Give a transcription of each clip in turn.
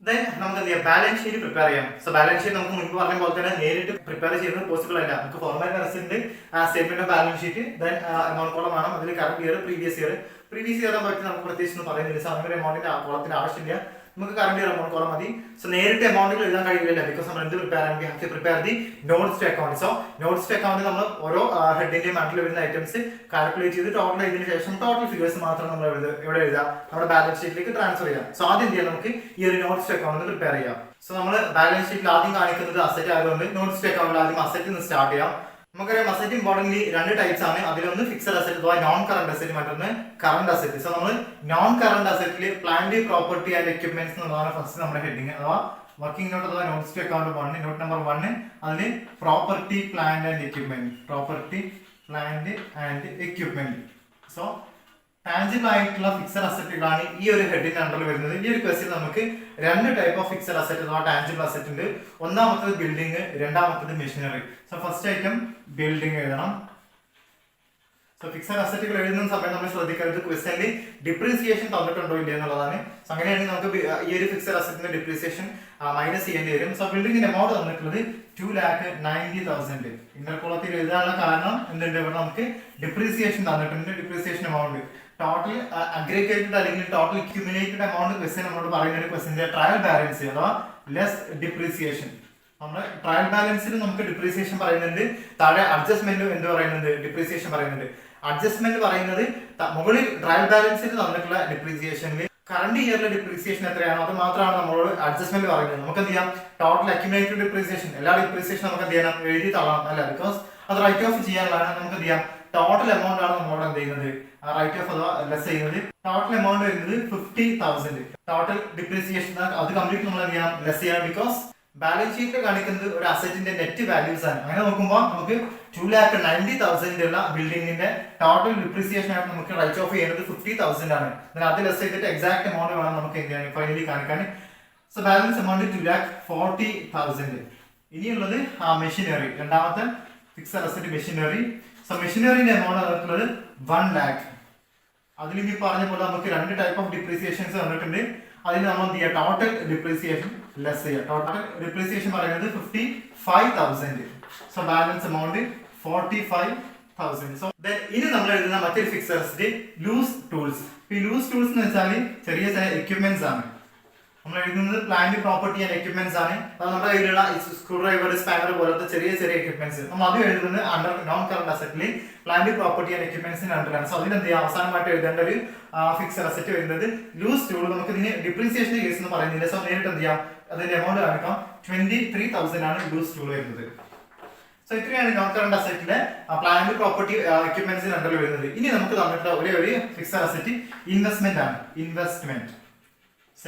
Then നമുക്ക് എന്ത് ചെയ്യാം, ബാലൻസ് ഷീറ്റ് പ്രിപ്പയർ ചെയ്യാം. സോ ബാലൻസ് ഷീറ്റ് നമുക്ക് മുൻപ് പറഞ്ഞ പോലെ തന്നെ നേരിട്ട് പ്രിപ്പയർ ചെയ്യുന്നത് പോസിബിൾ അല്ല. നമുക്ക് ഫോർമാറ്റ് അനുസരിച്ച് statement of balance sheet, then amount column വേണം, അതിൽ കറന്റ് ഇയർ, പ്രീവിയസ് ഇയർ പറ്റി നമുക്ക് പ്രത്യേകിച്ച് ഒന്നും പറയുന്നില്ല. സോ അങ്ങനെ എമൗണ്ടിന്റെ കോളത്തിന്റെ ആവശ്യമില്ല, നമുക്ക് കറന്റ് ഇയർ എമൗണ്ട് കോളം മതി. സോ നേരിട്ട് എമൗണ്ടിൽ എഴുതാൻ കഴിയില്ല, ബിക്കോസ് നമ്മൾ എന്ത് പ്രിപ്പയർ ചെയ്യാൻ prepare the notes to account. So notes to account നമ്മൾ ഓരോ ഹെഡിന്റെയും അണ്ടിൽ വരുന്ന ഐറ്റംസ് കാൽക്കുലേറ്റ് ചെയ്ത് ടോട്ടൽ ചെയ്തതിനു ശേഷം ടോട്ടൽ ഫിഗേഴ്സ് മാത്രം നമ്മൾ എവിടെ എഴുതാം, നമ്മുടെ ബാലൻസ് ഷീറ്റിലേക്ക് ട്രാൻസ്ഫർ ചെയ്യാം. സോ ആദ്യം എന്ത് ചെയ്യാം, നമുക്ക് ഈ ഒരു നോട്ട്സ് ടു അക്കൗണ്ട് പ്രിപ്പയർ ചെയ്യാം. സോ നമ്മൾ ബാലൻസ് ഷീറ്റിൽ ആദ്യം കാണിക്കുന്നത് അസറ്റ് ആയതുകൊണ്ട് നോട്ട്സ് ടു അക്കൗണ്ടിൽ ആദ്യം അസറ്റ് സ്റ്റാർട്ട് ചെയ്യാം. നമുക്കറിയാം അസറ്റ് ഇമ്പോർട്ടന്റ്ലി രണ്ട് ടൈപ്സ് ആണ്. അതിലൊന്ന് ഫിക്സഡ് അസറ്റ് അഥവാ നോൺ കറന്റ് അസറ്റ്, മറ്റൊന്ന് കറന്റ് അസറ്റ്. സോ നമ്മൾ നോൺ കറന്റ് അസറ്റിൽ പ്ലാന്റ്, പ്രോപ്പർട്ടി ആൻഡ് എക്യുപ്മെന്റ്സ് എന്നുള്ളതാണ് ഫസ്റ്റ് നമ്മുടെ ഹെഡിങ് അഥവാ വർക്കിംഗ് നോട്ട് അഥവാ notes to account 1, note number 1 അതിൽ property, plant and equipment. So tangible ആയിട്ടുള്ള ഫിക്സഡ് അസറ്റുകളാണ് ഈ ഒരു ഹെഡിന്റെ അണ്ടറിൽ വരുന്നത്. ഈ ഒരു ക്വസ്റ്റ്യൻ നമുക്ക് രണ്ട് ടൈപ്പ് ഓഫ് ഫിക്സഡ് അസറ്റ് അഥവാ ടാഞ്ചിബിൾ അസറ്റ് ഉണ്ട്. ഒന്നാമത്തത് ബിൽഡിംഗ്, രണ്ടാമത്തത് machinery. So first item building എഴുതണം. സോ ഫിക്സഡ് അസറ്റുകൾ എഴുതുന്ന സമയം നമ്മൾ ശ്രദ്ധിക്കുന്നത് ക്വസ്റ്റ്യനിൽ ഡിപ്രീസിയേഷൻ തന്നിട്ടുണ്ടോ ഇല്ല എന്നുള്ളതാണ്. സോ അങ്ങനെയാണെങ്കിൽ നമുക്ക് ഈ ഒരു ഫിക്സഡ് അസറ്റിന്റെ ഡിപ്രീസിയേഷൻ മൈനസ് ചെയ്യേണ്ടി വരും. സോ ബിൽഡിംഗിന്റെ എമൗണ്ട് തന്നിട്ടുള്ളത് 2,90,000. ഇന്നർ കോളത്തിൽ എഴുതാനുള്ള കാരണം എന്തുണ്ട്, ഇവിടെ നമുക്ക് ഡിപ്രീസിയേഷൻ തന്നിട്ടുണ്ട്. ഡിപ്രീസിയേഷൻ എമൗണ്ട് ടോട്ടൽ അഗ്രിഗേറ്റഡ് അല്ലെങ്കിൽ ടോട്ടൽ അക്യുമുലേറ്റഡ് എമൗണ്ട് ക്വസ്റ്റ്യൻ നമ്മളോട് പറയുന്ന ക്വസ്റ്റ്യന്റെ ട്രയൽ ബാലൻസ് അഥവാ ലെസ് ഡിപ്രീസിയേഷൻ. നമ്മുടെ ട്രയൽ ബാലൻസിൽ നമുക്ക് ഡിപ്രീസിയേഷൻ പറയുന്നുണ്ട്, താഴെ അഡ്ജസ്റ്റ്മെന്റും എന്ത് പറയുന്നുണ്ട്, ഡിപ്രീസിയേഷൻ പറയുന്നുണ്ട്. അഡ്ജസ്റ്റ്മെന്റ് പറയുന്നത് മുകളിൽ ട്രയൽ ബാലൻസിൽ തന്നിട്ടുള്ള ഡിപ്രീസിയേഷനിൽ കറന്റ് ഇയറിലെ ഡിപ്രീസിയേഷൻ എത്രയാണോ അത് മാത്രമാണ് നമ്മളോട് അഡ്ജസ്റ്റ്മെന്റ് പറയുന്നത്. നമുക്ക് എന്ത് ചെയ്യാം, ടോട്ടൽ അക്യുമുലേറ്റഡ് ഡിപ്രീസിയേഷൻ എല്ലാ ഡിപ്രീസിയേഷൻ നമുക്ക് എന്ത് ചെയ്യണം, എഴുതി തള്ളണം അല്ല, ബിക്കോസ് അത് റൈറ്റ് ഓഫ് ചെയ്യാനുള്ളതാണ്. നമുക്ക് എന്ത് ചെയ്യാം, ടോട്ടൽ എമൗണ്ട് ആണ് നമ്മളോട് എന്ത് ചെയ്യുന്നത്, റൈറ്റ് ഓഫ് അഥവാ ലെസ് ചെയ്യുന്നത്. ടോട്ടൽ എമൗണ്ട് വരുന്നത് 50,000. ടോട്ടൽ ഡിപ്രീസിയേഷൻ അത് കംപ്ലീറ്റ് നമ്മൾ എന്ത് ചെയ്യണം, ലെസ് ചെയ്യണം. ബിക്കോസ് ബാലൻസ് ഷീറ്റിൽ കാണിക്കുന്നത് ഒരു അസറ്റിന്റെ നെറ്റ് വാല്യൂസ് ആണ്. അങ്ങനെ നോക്കുമ്പോൾ നമുക്ക് 2,90,000 ഉള്ള ബിൽഡിംഗിന്റെ ടോട്ടൽ ഡിപ്രീസിയേഷൻ ആയിട്ട് നമുക്ക് റൈറ്റ് ഓഫ് ചെയ്യുന്നത് 50,000 ആണ്. അത് ലെസ് ചെയ്തിട്ട് എക്സാക്ട് എമൗണ്ട് വേണം നമുക്ക് എന്ത് ചെയ്യാൻ ഫൈനലി കാണിക്കാൻ. So balance amount 2,40,000. ഇനിയുള്ളത് മെഷീനറി, രണ്ടാമത്തെ ഫിക്സഡ് അസറ്റ് മെഷീനറി. സോ മെഷീനറിന്റെ എമൗണ്ട് തന്നിട്ടുള്ളത് 1 lakh. അതിൽ ഇനി പറഞ്ഞ പോലെ നമുക്ക് രണ്ട് ടൈപ്പ് ഓഫ് ഡിപ്രീസിയേഷൻസ് തന്നിട്ടുണ്ട്. അതിന് നമ്മൾ എന്ത് ചെയ്യുക, ടോട്ടൽ ഡിപ്രീസിയേഷൻ ലെസ് ചെയ്യുക. ടോട്ടൽ ഡിപ്രീസിയേഷൻ പറയുന്നത് 55,000. So balance amount 45,000. സോ ഇനി നമ്മൾ എഴുതുന്ന മറ്റൊരു ഫിക്സഡ് അസറ്റ് ലൂസ് ടൂൾസ്. ഈ ലൂസ് ടൂൾസ് എന്ന് വെച്ചാൽ ചെറിയ ചെറിയ എക്യുപ്മെന്റ്സ് ആണ്. നമ്മൾ എഴുതുന്നത് പ്ലാന്റ്, പ്രോപ്പർട്ടി ആൻഡ് എക്യുപ്മെന്റ്സ് ആണ്. അത് നമ്മുടെ കയ്യിലുള്ള സ്ക്രൂ ഡ്രൈവർ, സ്പാനർ പോലത്തെ ചെറിയ ചെറിയ എക്യുപ്മെന്റ്സ് നമ്മൾ അത് എഴുതുന്നത് അണ്ടർ നോൺ കറന്റ് അസറ്റിൽ പ്ലാന്റ്, പ്രോപ്പർട്ടി ആൻഡ് എക്യുപ്മെന്റ്സിന്റെ അണ്ടറാണ്. സോ അതിന് എന്ത് ചെയ്യാം, അവസാനമായിട്ട് എഴുതേണ്ട ഒരു ഫിക്സഡ് അസറ്റ് വരുന്നത് ലൂസ് ടൂൾ. നമുക്ക് ഇതിന് ഡിപ്രീസിയേഷൻ കേസ് എന്ന് പറയുന്നില്ല. സോ നേരിട്ട് എന്ത് ചെയ്യാം, അതിന്റെ എമൗണ്ട് കാണിക്കാം. 23,000 ആണ് ലൂസ് ടൂൾ വരുന്നത്. സോ ഇത്രയാണ് നോൺ കറന്റ് അസറ്റിലെ പ്ലാന്റ്, പ്രോപ്പർട്ടി, എക്യുപ്മെന്റ്സിന്റെ അണ്ടറിൽ വരുന്നത്. ഇനി നമുക്ക് തന്നിട്ടുള്ള ഒരേ ഒരു ഫിക്സഡ് അസറ്റ് ഇൻവെസ്റ്റ്മെന്റ് ആണ്. ഇൻവെസ്റ്റ്മെന്റ്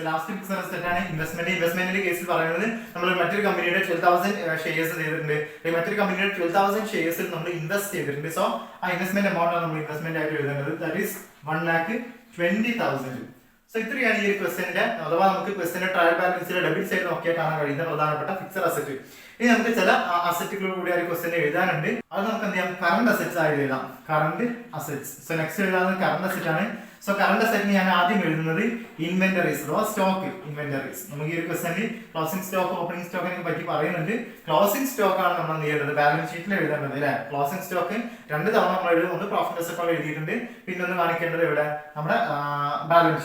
ലാസ്റ്റ് ഫിക്സഡ് അസറ്റ് ആണ് ഇൻവെസ്റ്റ്മെന്റ്. ഇൻവെസ്റ്റ്മെന്റിന്റെ കേസിൽ പറയുന്നത് നമ്മൾ മറ്റൊരു കമ്പനിയുടെ 12,000 ഷെയർസ് ചെയ്തിട്ടുണ്ട്. മറ്റൊരു കമ്പനിയുടെ 12,000 ഷെയർസിൽ നമ്മൾ ഇൻവെസ്റ്റ് ചെയ്തിട്ടുണ്ട്. സോ ആ ഇൻവെസ്റ്റ്മെന്റ് എമൗണ്ട് ആണ് നമ്മൾ ഇൻവെസ്റ്റ്മെന്റ് ആയിട്ട് എഴുതേണ്ടത്. That is 1,20,000. സോ ഇത്രയാണ് ഈ ഒരു ക്വസ്റ്റ്യന്റെ അഥവാ നമുക്ക് ക്വസ്റ്റ്യന്റെ ട്രയൽ ബാലൻസിലെ ഡെബിറ്റ് സൈഡ് നോക്കിയാൽ കാണാൻ കഴിയുന്ന പ്രധാനപ്പെട്ട ഫിക്സഡ് അസറ്റ്. ഇനി നമുക്ക് ചില അസറ്റുകൾ കൂടി ആ ക്വസ്റ്റ്യൻ എഴുതാനുണ്ട്. അത് നമുക്ക് എന്ത് ചെയ്യാം, കറന്റ് അസറ്റ്സ് ആയിട്ട് എഴുതാം. Current assets. സോ നെക്സ്റ്റ് എഴുതാവുന്നത് കറന്റ് അസറ്റ് ആണ്. സോ കറന്റ് അസറ്റിന് ഞാൻ ആദ്യം എഴുതുന്നത് ഇൻവെന്ററീസ് അഥവാ സ്റ്റോക്ക്. ഇൻവെന്ററീസ് നമുക്ക് ഈ ഒരു ക്വസ്റ്റ്യനിൽ ക്ലോസിംഗ് സ്റ്റോക്ക്, ഓപ്പണിംഗ് സ്റ്റോക്കിനെ പറ്റി പറയുന്നുണ്ട്. ക്ലോസിംഗ് സ്റ്റോക്ക് ആണ് നമ്മൾ എന്ത് ചെയ്യേണ്ടത്, ബാലൻസ് ഷീറ്റിൽ എഴുതേണ്ടത് അല്ലെ. ക്ലോസിംഗ് സ്റ്റോക്ക് രണ്ട് തവണ നമ്മൾ എഴുതുന്നുണ്ട്. പ്രോഫിറ്റ് അസറ്റ് എഴുതിയിട്ടുണ്ട്. പിന്നെ ഒന്ന് കാണിക്കേണ്ടത് ഇവിടെ നമ്മുടെ ബാലൻസ്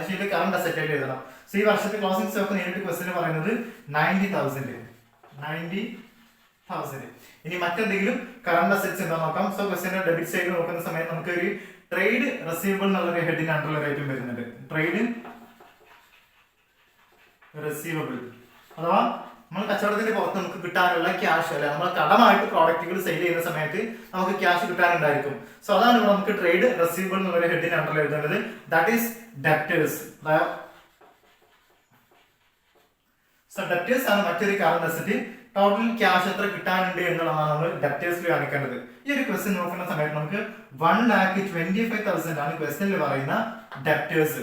ഷീറ്റിൽ കറന്റ് അസറ്റ് ആയിട്ട് എഴുതണം. സോ ഈ വർഷത്തെ ക്ലോസിംഗ് സ്റ്റോക്ക് നേരിട്ട് ക്വസ്റ്റ്യൻ പറയുന്നത് 90,000. ഇനി മറ്റെന്തെങ്കിലും കറന്റ് അസറ്റ്സ് എന്താ നോക്കാം. സോ ക്വസ്റ്റ്യന്റെ ഡെബിറ്റ് സൈഡ് നോക്കുന്ന സമയത്ത് നമുക്ക് ഒരു ട്രേഡ് റെസീവബിൾ എന്നുള്ള ഹെഡിന് അണ്ടറിൽ ഐറ്റം വരുന്നുണ്ട്. ട്രേഡ് റെസീവബിൾ അഥവാ നമ്മൾ കച്ചവടത്തിന്റെ പുറത്ത് നമുക്ക് കിട്ടാനുള്ള ക്യാഷ് അല്ലെ, നമ്മൾ കടമായിട്ട് പ്രോഡക്റ്റുകൾ സെയിൽ ചെയ്യുന്ന സമയത്ത് നമുക്ക് ക്യാഷ് കിട്ടാനുണ്ടായിരിക്കും. സോ അതാണ് നമുക്ക് ട്രേഡ് റെസീവബിൾ എന്നുള്ള ഹെഡിന് അണ്ടറിൽ എഴുതേണ്ടത്. That is debtors. So debtors ആണ് മറ്റൊരു കറന്റ് അസറ്റ്. ടോട്ടൽ ക്യാഷ് എത്ര കിട്ടാനുണ്ട് എന്നുള്ളതാണ് നമ്മൾ ഡെപ്റ്റേഴ്സിൽ കാണിക്കേണ്ടത്. ഈ ഒരു ക്വസ്റ്റ്യൻ നോക്കുന്ന സമയത്ത് നമുക്ക് 1,25,000 ആണ് ക്വസ്റ്റ്യനിൽ പറയുന്ന ഡെപ്റ്റേഴ്സ്.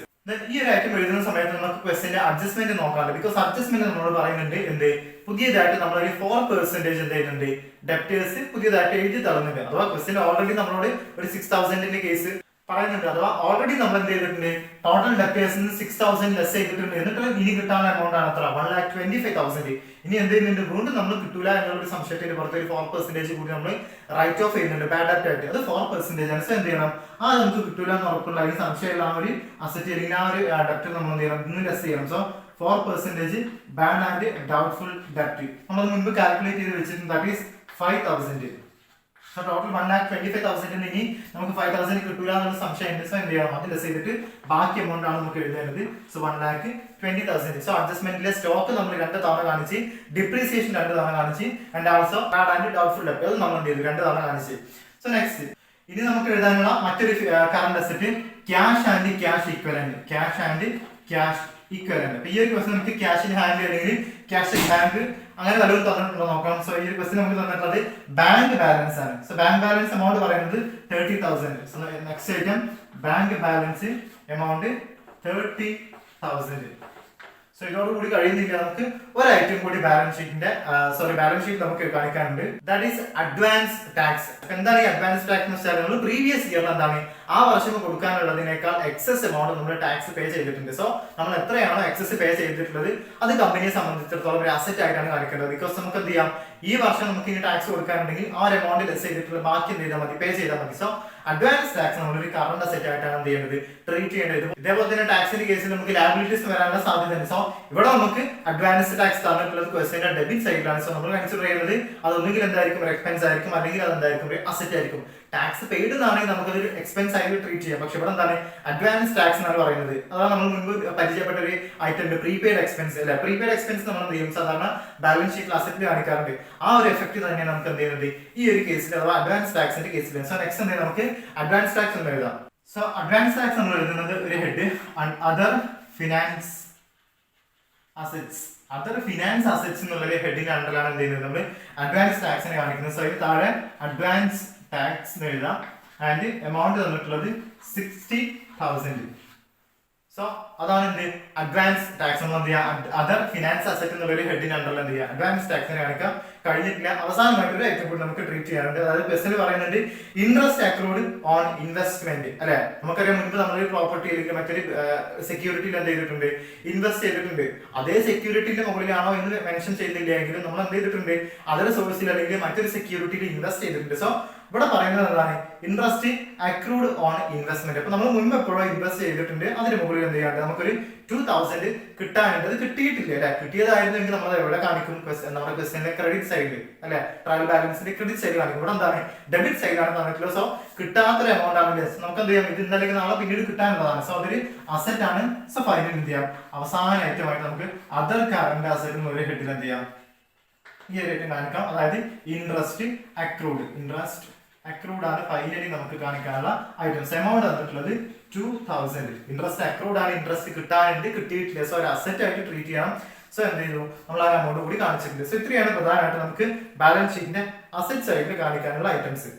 ഈ ഒരു ഐറ്റം എഴുതുന്ന സമയത്ത് നമുക്ക് ക്വസ്റ്റ്യന്റെ അഡ്ജസ്റ്റ്മെന്റ് നോക്കാറുണ്ട്. ബിക്കോസ് അഡ്ജസ്റ്റ്മെന്റ് നമ്മളോട് പറയുന്നുണ്ട് എന്ത്, പുതിയതായിട്ട് നമ്മൾ ഒരു 4% എന്ത് ചെയ്യുന്നുണ്ട്, ഡെപ്റ്റേഴ്സ് പുതിയതായിട്ട് എഴുതി തള്ളുന്നുണ്ട്. അഥവാ ക്വസ്റ്റ്യൻ ഓൾറെഡി നമ്മളോട് ഒരു 6,000 കേസ് പറയുന്നുണ്ട്. അഥവാ ഓൾറെഡി നമ്മൾ എന്ത് ചെയ്തിട്ടുണ്ട്, ടോട്ടൽ ഡെപ്റ്റേഴ്സിന് 6,000 ലെസ് ചെയ്തിട്ടുണ്ട്. എന്നിട്ട് ഇനി കിട്ടാനുള്ള എമൗണ്ട് ആണ് എത്ര, 1,25,000. ഇനി എന്ത് ചെയ്യുന്നുണ്ട്, വീണ്ടും നമ്മൾ കിട്ടൂല എന്നുള്ള സംശയത്തിന്റെ പുറത്ത് ഒരു 4% കൂടി നമ്മൾ റൈറ്റ് ഓഫ് ചെയ്യുന്നുണ്ട് ബാഡ് ഡെപ്റ്റ് ആയിട്ട്. അത് 4% ആണ്. സോ എന്ത് ചെയ്യണം, ആ നമുക്ക് കിട്ടൂല എന്ന് ഉറപ്പുള്ള അല്ലെങ്കിൽ സംശയമുള്ള ആ ഒരു അസറ്റ് അല്ലെങ്കിൽ ആ ഒരു ഡെപ്റ്റ് നമ്മൾ എന്ത് ചെയ്യണം, ഇന്ന് ലെസ് ചെയ്യണം. സോ 4% ബാഡ് ആൻഡ് ഡൗട്ട്ഫുൾ ഡെപ്റ്റ് നമ്മൾ മുൻപ് കാൽക്കുലേറ്റ് ചെയ്ത് വെച്ചിട്ടുണ്ട്. That is 5,000. സോ ടോട്ടൽ 1,25,000 ഇനി നമുക്ക് 5,000 കിട്ടൂല എന്നുള്ള സംശയമുണ്ട്. സോ എന്ത് ചെയ്യണം, അത് ലെസ് ചെയ്തിട്ട് ബാക്കി എമൗണ്ട് ആണ് നമുക്ക് എഴുതേണ്ടത്. സോ 1,20,000. സോ അഡ്ജസ്റ്റ്മെന്റിലെ സ്റ്റോക്ക് നമ്മൾ 2 തവണ കാണിച്ച്, ഡിപ്രീസിയേഷൻ 2 തവണ കാണിച്ച്, and also bad and doubtful ഡെപ്റ്റ് അത് നമ്മൾ എന്ത് ചെയ്തു, 2 തവണ കാണിച്ച്. സോ നെക്സ്റ്റ് ഇനി നമുക്ക് എഴുതാനുള്ള മറ്റൊരു current asset cash and cash equivalent. Cash and cash equivalent. അപ്പൊ ഈ ഒരു ക്വസ്റ്റൻ നമുക്ക് ക്യാഷ് ഇൻ ഹാൻഡ് അല്ലെങ്കിൽ ക്യാഷ് ഇൻ ബാങ്ക് അങ്ങനെ വല്ലതും തന്നിട്ടുണ്ടോ നോക്കാം. സോ ഈ ഒരു ക്വസ്റ്റൻ നമുക്ക് തന്നിട്ടുള്ളത് ബാങ്ക് ബാലൻസ് ആണ്. സോ ബാങ്ക് ബാലൻസ് എമൗണ്ട് പറയുന്നത് 30,000. So next item bank balance amount 30,000. So ഇതോടുകൂടി കഴിയുന്നില്ല, നമുക്ക് ഒരു ഐറ്റം കൂടി ബാലൻസ് ഷീറ്റ് നമുക്ക് കാണിക്കാനുണ്ട്. That is advance tax. എന്താണ് ഈ അഡ്വാൻസ് ടാക്സ് എന്ന് വെച്ചാൽ നമ്മൾ പ്രീവിയസ് ഇയറിൽ എന്താണ് ആ വർഷം കൊടുക്കാനുള്ളതിനേക്കാൾ എക്സസ് എമൗണ്ട് നമ്മൾ ടാക്സ് പേ ചെയ്തിട്ടുണ്ട്. സോ നമ്മൾ എത്രയാണോ എക്സസ് പേ ചെയ്തിട്ടുള്ളത് അത് കമ്പനിയെ സംബന്ധിച്ചിടത്തോളം ഒരു അസറ്റ് ആയിട്ടാണ് കാണിക്കേണ്ടത്. ബിക്കോസ് നമുക്ക് എന്ത് ചെയ്യാം, ഈ വർഷം നമുക്ക് ഇനി ടാക്സ് കൊടുക്കാനുണ്ടെങ്കിൽ ആ ഒരു എമൗണ്ട് ലെസ് ചെയ്തിട്ടുള്ള ബാക്കി എന്ത് ചെയ്താൽ മതി, പേ ചെയ്താൽ മതി. സോ അഡ്വാൻസ് ടാക്സ് നമ്മളൊരു കറണ്ട് അസറ്റ് ആയിട്ടാണ് എന്ത് ചെയ്യേണ്ടത്, ട്രീറ്റ് ചെയ്യേണ്ടത്. ഇതേപോലെ തന്നെ ടാക്സിന്റെ കേസിൽ നമുക്ക് ലാബിലിറ്റീസ് വരാനുള്ള സാധ്യതയുണ്ട്. സോ ഇവിടെ നമുക്ക് അഡ്വാൻസ് ടാക്സ് തന്നിട്ടുള്ളത് ക്വസ്റ്റ്യന്റെ ഡെബിറ്റ് സൈഡിലാണ്. സോ നമ്മൾ കൺസിഡർ ചെയ്യുന്നത് അതൊന്നുകിൽ എന്തായിരിക്കും, ഒരു എക്സ്പെൻസ് ആയിരിക്കും, അല്ലെങ്കിൽ അതെന്തായിരിക്കും, ഒരു അസറ്റ് ആയിരിക്കും. ടാക്സ് പെയ്ഡ് എന്നാണെങ്കിൽ നമുക്കൊരു എക്സ്പെൻസ് ആയിട്ട് ട്രീറ്റ് ചെയ്യാം. പക്ഷെ ഇവിടെ എന്താണ് അഡ്വാൻസ് ടാക്സ് എന്നാണ് പറയുന്നത്. അതാണ് നമ്മൾ മുൻപ് പരിചയപ്പെട്ട ഒരു ഐറ്റം ഉണ്ട്, പ്രീപെയ്ഡ് എക്സ്പെൻസ് അല്ലെ. പ്രീപെയ്ഡ് എക്സ്പെൻസ് നമ്മൾ എന്ത് ചെയ്യും, സാധാരണ ബാലൻസ് ഷീറ്റിൽ അസറ്റിൽ കാണിക്കാറുണ്ട്. ആ ഒരു എഫക്ട് തന്നെ നമുക്ക് എന്ത് ചെയ്യുന്നത് ഈ ഒരു കേസിൽ, അഥവാ അഡ്വാൻസ് ടാക്സിന്റെ കേസിൽ. സോ നെക്സ്റ്റ് എന്തെങ്കിലും നമുക്ക് അഡ്വാൻസ് ടാക്സ് എന്ന് എഴുതാം. സോ അഡ്വാൻസ് ടാക്സ് നമ്മൾ എഴുതുന്നത് ഒരു head other finance assets. Other finance assets എന്നുള്ള ഹെഡിന്റെ അണ്ടറിലാണ് എന്ത് ചെയ്യുന്നത്, നമ്മൾ അഡ്വാൻസ് ടാക്സിനെ കാണിക്കുന്നത്. സോ ഇത് താഴെ അഡ്വാൻസ് ടാക്സ് എന്ന് എഴുതാം. ആൻഡ് എമൗണ്ട് തന്നിട്ടുള്ളത് 60,000. സോ അതാണ് എന്ത് അഡ്വാൻസ് ടാക്സ്. നമ്മൾ എന്ത് ചെയ്യുക, അതർ ഫിനാൻസ് അസറ്റ് എന്നുള്ള ഒരു ഹെഡിന്റെ അണ്ടറിൽ എന്ത് ചെയ്യുക, അഡ്വാൻസ് ടാക്സിനെ കാണിക്കാം. കഴിഞ്ഞിട്ടില്ല, അവസാനമായിട്ടൊരു ഐറ്റം കൂടി നമുക്ക് ട്രീറ്റ് ചെയ്യാറുണ്ട്. അതായത് ക്വസ്റ്റ്യൻ പറയുന്നുണ്ട് ഇൻട്രസ്റ്റ് അക്രൂഡ് ഓൺ ഇൻവെസ്റ്റ്മെന്റ് അല്ലെ. നമുക്കറിയാം മുൻപ് നമ്മളൊരു പ്രോപ്പർട്ടി അല്ലെങ്കിൽ മറ്റൊരു സെക്യൂരിറ്റിയിൽ എന്ത് ചെയ്തിട്ടുണ്ട്, ഇൻവെസ്റ്റ് ചെയ്തിട്ടുണ്ട്. അതേ സെക്യൂരിറ്റിന്റെ മുകളിലാണോ എന്ന് മെൻഷൻ ചെയ്തില്ല എങ്കിലും നമ്മൾ എന്ത് ചെയ്തിട്ടുണ്ട്, അതർ സോഴ്സിൽ അല്ലെങ്കിൽ മറ്റൊരു സെക്യൂരിറ്റിയിൽ ഇൻവെസ്റ്റ് ചെയ്തിട്ടുണ്ട്. സോ ഇവിടെ പറയുന്നത് എന്താണ്, ഇൻട്രസ്റ്റ് അക്രൂഡ് ഓൺ ഇൻവെസ്റ്റ്മെന്റ്. അപ്പൊ നമ്മൾ മുൻപ് എപ്പോഴോ ഇൻവെസ്റ്റ് ചെയ്തിട്ടുണ്ട്, അതിന് മുകളിൽ എന്ത് ചെയ്യാണ്ട് നമുക്കൊരു 2,000 കിട്ടാനുണ്ട്. അത് കിട്ടിയിട്ടില്ല അല്ലെ. കിട്ടിയതായിരുന്നെങ്കിൽ നമ്മൾ എവിടെ കാണിക്കും, നമ്മുടെ ക്വസ്റ്റ്യന്റെ ക്രെഡിറ്റ് സൈഡിൽ അല്ലെ, ട്രയൽ ബാലൻസിന്റെ ക്രെഡിറ്റ് സൈഡ് കാണിക്കും. ഇവിടെ എന്താണ് ഡെബിറ്റ് സൈഡാണ് തന്നിട്ടുള്ളത്. സോ കിട്ടാത്തൊരു എമൗണ്ട് ആണ് ലെസ്. നമുക്ക് എന്ത് ചെയ്യാം, ഇത് ഇന്നല്ലെങ്കിൽ നാളെ പിന്നീട് കിട്ടാനുള്ളതാണ്. സോ അതൊരു അസറ്റ് ആണ്. സോ ഫൈനൽ എന്ത് ചെയ്യാം, അവസാന ഐറ്റമായിട്ട് നമുക്ക് അതർ കറന്റ് അസറ്റ് എന്നുള്ള ഹെഡിൽ എന്ത് ചെയ്യാം, ഈ ഒരു ഐറ്റം കാണിക്കാം. അതായത് ഇൻട്രസ്റ്റ് അക്രൂഡ്. ഇൻട്രസ്റ്റ് അക്രൂഡ് ആണ് ഫൈനലി നമുക്ക് കാണിക്കാനുള്ള ഐറ്റംസ്. എമൗണ്ട് തന്നിട്ടുള്ളത് 2,000. ഇൻട്രസ്റ്റ് അക്രൂഡ് ആണ്, ഇൻട്രസ്റ്റ് കിട്ടാനുണ്ട്, കിട്ടിയിട്ടില്ല. സോ ഒരു അസറ്റ് ആയിട്ട് ട്രീറ്റ് ചെയ്യണം. സോ എന്ത് ചെയ്തു, നമ്മൾ ആ എമൗണ്ട് കൂടി കാണിച്ചിട്ടുണ്ട്. സോ ഇത്രയാണ് പ്രധാനമായിട്ട് നമുക്ക് ബാലൻസ് ഷീറ്റിന്റെ അസറ്റ് സൈഡിൽ കാണിക്കാനുള്ള ഐറ്റംസ്.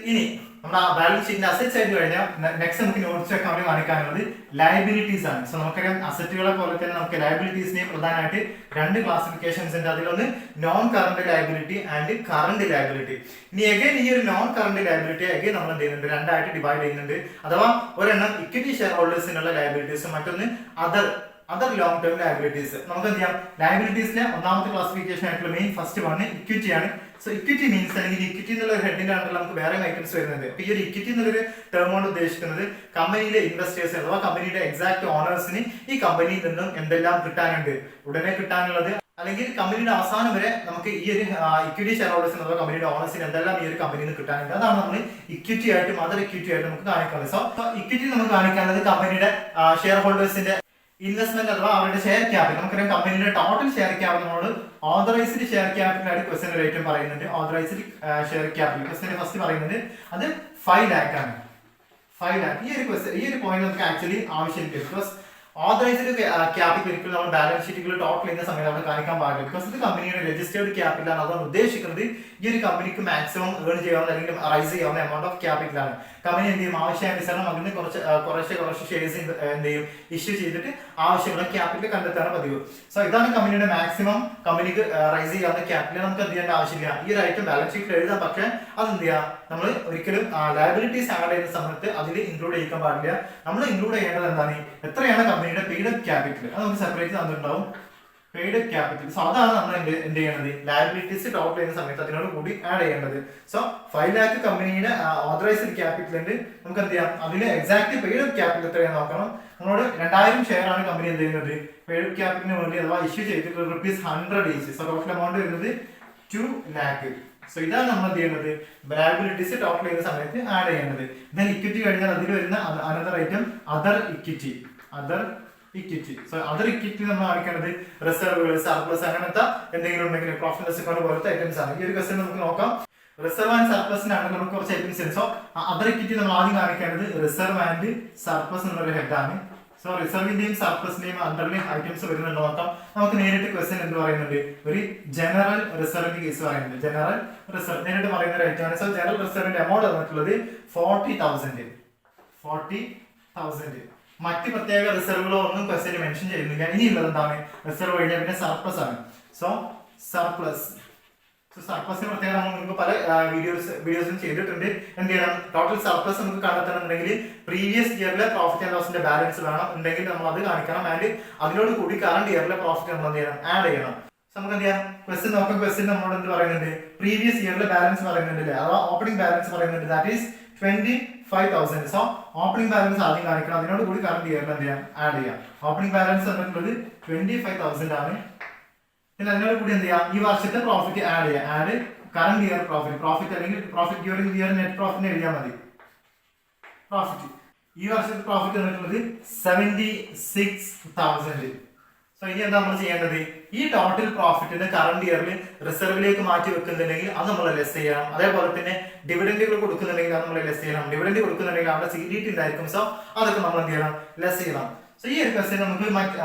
ഇനി നമ്മുടെ ആ ബാലൻസ് ഷീറ്റിന്റെ അസറ്റ് സൈഡ് കഴിഞ്ഞാൽ നെക്സ്റ്റ് നമുക്ക് നോട്ട്സ് അക്കൗണ്ട് കാണിക്കാനുള്ളത് ലയബിലിറ്റീസ് ആണ്. സോ നമുക്കറിയാം അസറ്റുകളെ പോലെ തന്നെ നമുക്ക് ലയബിലിറ്റീസിനെ പ്രധാനമായിട്ട് 2 ക്ലാസിഫിക്കേഷൻസ് ഉണ്ട്. അതിലൊന്ന് non current liability and current liability. ഇനി അഗൈൻ ഈ ഒരു നോൺ കറണ്ട് ലയബിലിറ്റി അഗൈൻ നമ്മൾ എന്ത് ചെയ്യുന്നുണ്ട്, 2 ആയിട്ട് ഡിവൈഡ് ചെയ്യുന്നുണ്ട്. അഥവാ ഒരെണ്ണം ഇക്വിറ്റി ഷെയർ ഹോൾഡേഴ്സിനുള്ള ലയബിലിറ്റീസും മറ്റൊന്ന് അതർ ലോങ് ടേം ലയബിലിറ്റീസ്. നമുക്ക് എന്ത് ചെയ്യാം, ലയബിലിറ്റീസിലെ ഒന്നാമത്തെ ക്ലാസിഫിക്കേഷൻ ആയിട്ടുള്ള മെയിൻ ഫസ്റ്റ് വൺ ഇക്വിറ്റി ആണ്. സോ ഇക്വിറ്റി മീൻസ് അല്ലെങ്കിൽ ഇക്വിറ്റി എന്നുള്ള ഹെഡിന്റെ അണ്ടറിൽ നമുക്ക് വേറെ ഐറ്റംസ് വരുന്നുണ്ട്. അപ്പൊ ഈ ഒരു ഇക്വിറ്റി എന്നുള്ളൊരു ടേം കൊണ്ട് ഉദ്ദേശിക്കുന്നത് കമ്പനിയിലെ ഇൻവെസ്റ്റേഴ്സ് അഥവാ കമ്പനിയുടെ എക്സാക്ട് ഓണേഴ്സിന് ഈ കമ്പനിയിൽ നിന്നും എന്തെല്ലാം കിട്ടാനുണ്ട്, ഉടനെ കിട്ടാനുള്ളത്, അല്ലെങ്കിൽ കമ്പനിയുടെ അവസാനം വരെ നമുക്ക് ഈ ഒരു ഇക്വിറ്റി ഷെയർ ഹോൾഡേഴ്സിന് അഥവാ കമ്പനിയുടെ ഓണേഴ്സിന് എന്തെല്ലാം ഈ ഒരു കമ്പനിയിൽ നിന്ന് കിട്ടാനുണ്ട്. അതാണ് നമ്മൾ ഇക്വിറ്റി ആയിട്ടും അതർ ഇക്വിറ്റി ആയിട്ടും നമുക്ക് കാണിക്കുന്നത്. സോ ഇക്വിറ്റി നമുക്ക് കാണിക്കാനുള്ളത് കമ്പനിയുടെ ഷെയർ ഹോൾഡേഴ്സിന്റെ ഇൻവെസ്റ്റ്മെന്റ് അഥവാ അവരുടെ ഷെയർ ക്യാപിറ്റൽ. നമുക്കറിയാം കമ്പനിയുടെ ടോട്ടൽ ഷെയർ ക്യാപിറ്റലിനോട് ഓതറൈസ്ഡ് ഷെയർ ക്യാപിറ്റൽ ആയിട്ട് ക്വസ്റ്റ്യൻ റേറ്റും പറയുന്നുണ്ട്. Authorised share capital question first പറയുന്നത് അത് 5 lakh ആണ്. 5 lakh. ഈ ഒരു പോയിന്റ് നമുക്ക് ആക്ച്വലി ആവശ്യമില്ല. ബിക്കോസ് ഓതറൈസ്ഡ് ക്യാപിറ്റൽ ഒരിക്കലും നമ്മൾ ബാലൻസ് ഷീറ്റുകൾ ടോട്ടൽ ചെയ്യുന്ന സമയത്ത് നമ്മൾ കാണിക്കാൻ പാടില്ല. ബിക്കോസ് ഇത് കമ്പനിയുടെ രജിസ്റ്റേർഡ് ക്യാപിറ്റൽ ആണ്. അതാണ് ഉദ്ദേശിക്കുന്നത് ഈ ഒരു കമ്പനിക്ക് മാക്സിമം ഏൺ ചെയ്യാവുന്ന അല്ലെങ്കിൽ റൈസ് ചെയ്യാവുന്ന എമൗണ്ട് ഓഫ് ക്യാപിറ്റൽ ആണ്. കമ്പനി എന്ത് ചെയ്യും, ആവശ്യാനുസരണം അതിന് കുറച്ച് ഷെയർസ് എന്ത് ചെയ്യും, ഇഷ്യൂ ചെയ്തിട്ട് ആവശ്യമുള്ള ക്യാപിറ്റൽ കണ്ടെത്താണ് പതിവ്. സോ ഇതാണ് കമ്പനിയുടെ മാക്സിമം കമ്പനിക്ക് റൈസ് ചെയ്യാവുന്ന ക്യാപിറ്റൽ. നമുക്ക് എന്ത് ചെയ്യേണ്ട ആവശ്യമില്ല. ഈ ഒരു ഐറ്റം ബാലൻസ് ഷീറ്റിൽ എഴുതാം, പക്ഷേ അതെന്ത് ചെയ്യാം, നമ്മൾ ഒരിക്കലും ലയബിലിറ്റീസ് ആഡ് ചെയ്യുന്ന സമയത്ത് അതിൽ ഇൻക്ലൂഡ് ചെയ്യിക്കാൻ പാടില്ല. നമ്മൾ ഇൻക്ലൂഡ് ചെയ്യേണ്ടത് എന്താണ്, എത്രയാണ് കമ്പനിയുടെ പെയ്ഡ് അപ്പ് ക്യാപിറ്റൽ, അത് നമുക്ക് സെപ്പറേറ്റ് തന്നിട്ടുണ്ടാവും. പെയ്ഡ് അപ്പ് ക്യാപിറ്റൽ, സോ അതാണ് നമ്മൾ എന്ത് ചെയ്യേണ്ടത്, ലയബിലിറ്റീസ് ടോട്ടൽ ചെയ്യുന്ന സമയത്ത് അതിനോട് കൂടി ആഡ് ചെയ്യേണ്ടത്. സോ 5 lakh കമ്പനിയുടെ ഓതറൈസ്ഡ് ക്യാപിറ്റൽ ഉണ്ട്, നമുക്ക് എന്ത് ചെയ്യാം, അതിൽ എക്സാക്ട് പെയ്ഡ് അപ്പ് ക്യാപിറ്റൽ എത്രയാണെന്ന് നോക്കണം. നമ്മളോട് 2000 ഷെയർ ആണ് കമ്പനി എന്ത് ചെയ്യുന്നത് പെയ്ഡ് അപ്പ് ക്യാപിറ്റലിന് വേണ്ടി അഥവാ ഇഷ്യൂ ചെയ്തിട്ടുള്ള ₹100 ഈച്ച്. സോ ടോട്ടൽ എമൗണ്ട് വരുന്നത് 2 lakh. സോ ഇതാണ് നമ്മൾ എന്ത് ചെയ്യുന്നത്, ലയബിലിറ്റീസ് ടോട്ടൽ ചെയ്യുന്ന സമയത്ത് ആഡ് ചെയ്യേണ്ടത്. ദെൻ ഇക്വിറ്റി കഴിഞ്ഞാൽ അതിൽ വരുന്ന another item other equity. So other equity നമ്മൾ കാണിക്കേണ്ടത് റിസർവുകൾ, സർപ്ലസ് അങ്ങനത്തെ എന്തെങ്കിലും ഉണ്ടെങ്കിൽ പ്രോഫിറ്റ് ലോസ് അക്കൗണ്ട് പോലത്തെ ഐറ്റംസ് ആണ്. ഈ ഒരു ക്വസ്റ്റ്യൻ നമുക്ക് നോക്കാം. റിസർവ് ആൻഡ് സർപ്ലസിനാണ് നമുക്ക് കുറച്ച് ഐറ്റംസ് ഉണ്ട്. സോ അതർ ഇക്വിറ്റി നമ്മൾ ആദ്യം കാണിക്കേണ്ടത് റിസർവ് ആൻഡ് സർപ്ലസ് എന്നുള്ളൊരു ഹെഡാണ്. സോ റിസർവിന്റെയും സർപ്ലസിന്റെയും അണ്ടറിൽ ഐറ്റംസ് വരുന്നുണ്ടോ നോക്കാം. നമുക്ക് നേരിട്ട് ക്വസ്റ്റ്യൻ എന്ത് പറയുന്നുണ്ട്, ഒരു ജനറൽ റിസർവിന്റെ കേസ് പറയുന്നുണ്ട്. ജനറൽ റിസർവ് നേരിട്ട് പറയുന്ന ഒരു ഐറ്റമാണ്. സോ ജനറൽ റിസർവിന്റെ എമൗണ്ട് വന്നിട്ടുള്ളത് 40,000. മറ്റ് പ്രത്യേക റിസർവുകളോ ഒന്നും ക്വസ്റ്റ്യൻ മെൻഷൻ ചെയ്യുന്നില്ല. ഇനിയുള്ളത് എന്താണ്, റിസർവ് കഴിഞ്ഞാൽ പിന്നെ സർപ്ലസ് ആണ്. സോ സർപ്ലസിന് പ്രത്യേകം നമ്മൾ മുൻപ് പല വീഡിയോസും ചെയ്തിട്ടുണ്ട്. എന്ത് ചെയ്യണം, ടോട്ടൽ സർപ്ലസ് നമുക്ക് കണ്ടെത്തണമെന്നുണ്ടെങ്കിൽ പ്രീവിയസ് ഇയറിലെ പ്രോഫിറ്റ് ആൻഡ് ലോസിന്റെ ബാലൻസ് വേണം, ഉണ്ടെങ്കിൽ നമ്മൾ അത് കാണിക്കണം. ആൻഡ് അതിനോട് കൂടി കറണ്ട് ഇയറിലെ പ്രോഫിറ്റ് നമ്മൾ എന്ത് ചെയ്യണം, ആഡ് ചെയ്യണം. നമുക്ക് എന്ത് ചെയ്യാം, ക്വസ്റ്റ്യൻ നോക്കാം. ക്വസ്റ്റ്യൻ നമ്മളോട് എന്ത് പറയുന്നുണ്ട്, പ്രീവിയസ് ഇയറിലെ ബാലൻസ് പറയുന്നുണ്ട്, അഥവാ ഓപ്പണിംഗ് ബാലൻസ് പറയുന്നുണ്ട്. That is 25,000. So opening balance ആദ്യം കാണിക്കണം, അതിനോട് കൂടി കറണ്ട് ഇയറിൽ എന്ത് ചെയ്യാം, ആഡ് ചെയ്യാം. ഓപ്പണിംഗ് ബാലൻസ് വന്നിട്ടുള്ളത് 25,000 ആണ്. പിന്നെ അതിനോട് കൂടി എന്ത് ചെയ്യാം, ഈ വർഷത്തെ പ്രോഫിറ്റ് ആഡ് ചെയ്യാം. ആഡ് കറണ്ട് ഇയർ പ്രോഫിറ്റ് അല്ലെങ്കിൽ profit during year net profit എഴുതിയാൽ മതി. പ്രോഫിറ്റ് ഈ വർഷത്തെ പ്രോഫിറ്റ് വന്നിട്ടുള്ളത് 76,000. സോ ഇനി എന്താ നമ്മൾ ചെയ്യേണ്ടത്, ഈ ടോട്ടൽ പ്രോഫിറ്റിന് കറണ്ട് ഇയറിൽ റിസർവിലേക്ക് മാറ്റി വെക്കുന്നുണ്ടെങ്കിൽ അത് നമ്മൾ ലെസ് ചെയ്യണം. അതേപോലെ തന്നെ ഡിവിഡൻഡുകൾ കൊടുക്കുന്നുണ്ടെങ്കിൽ അത് നമ്മൾ ലെസ് ചെയ്യണം. ഡിവിഡൻഡ് കൊടുക്കുന്നുണ്ടെങ്കിൽ അവിടെ CDT ഉണ്ടായിരിക്കും. സോ അതൊക്കെ നമ്മൾ എന്ത് ചെയ്യണം, ലെസ് ചെയ്യണം. സോ ഈ ഒരു ക്വസ്റ്റ്യൻ നമുക്ക്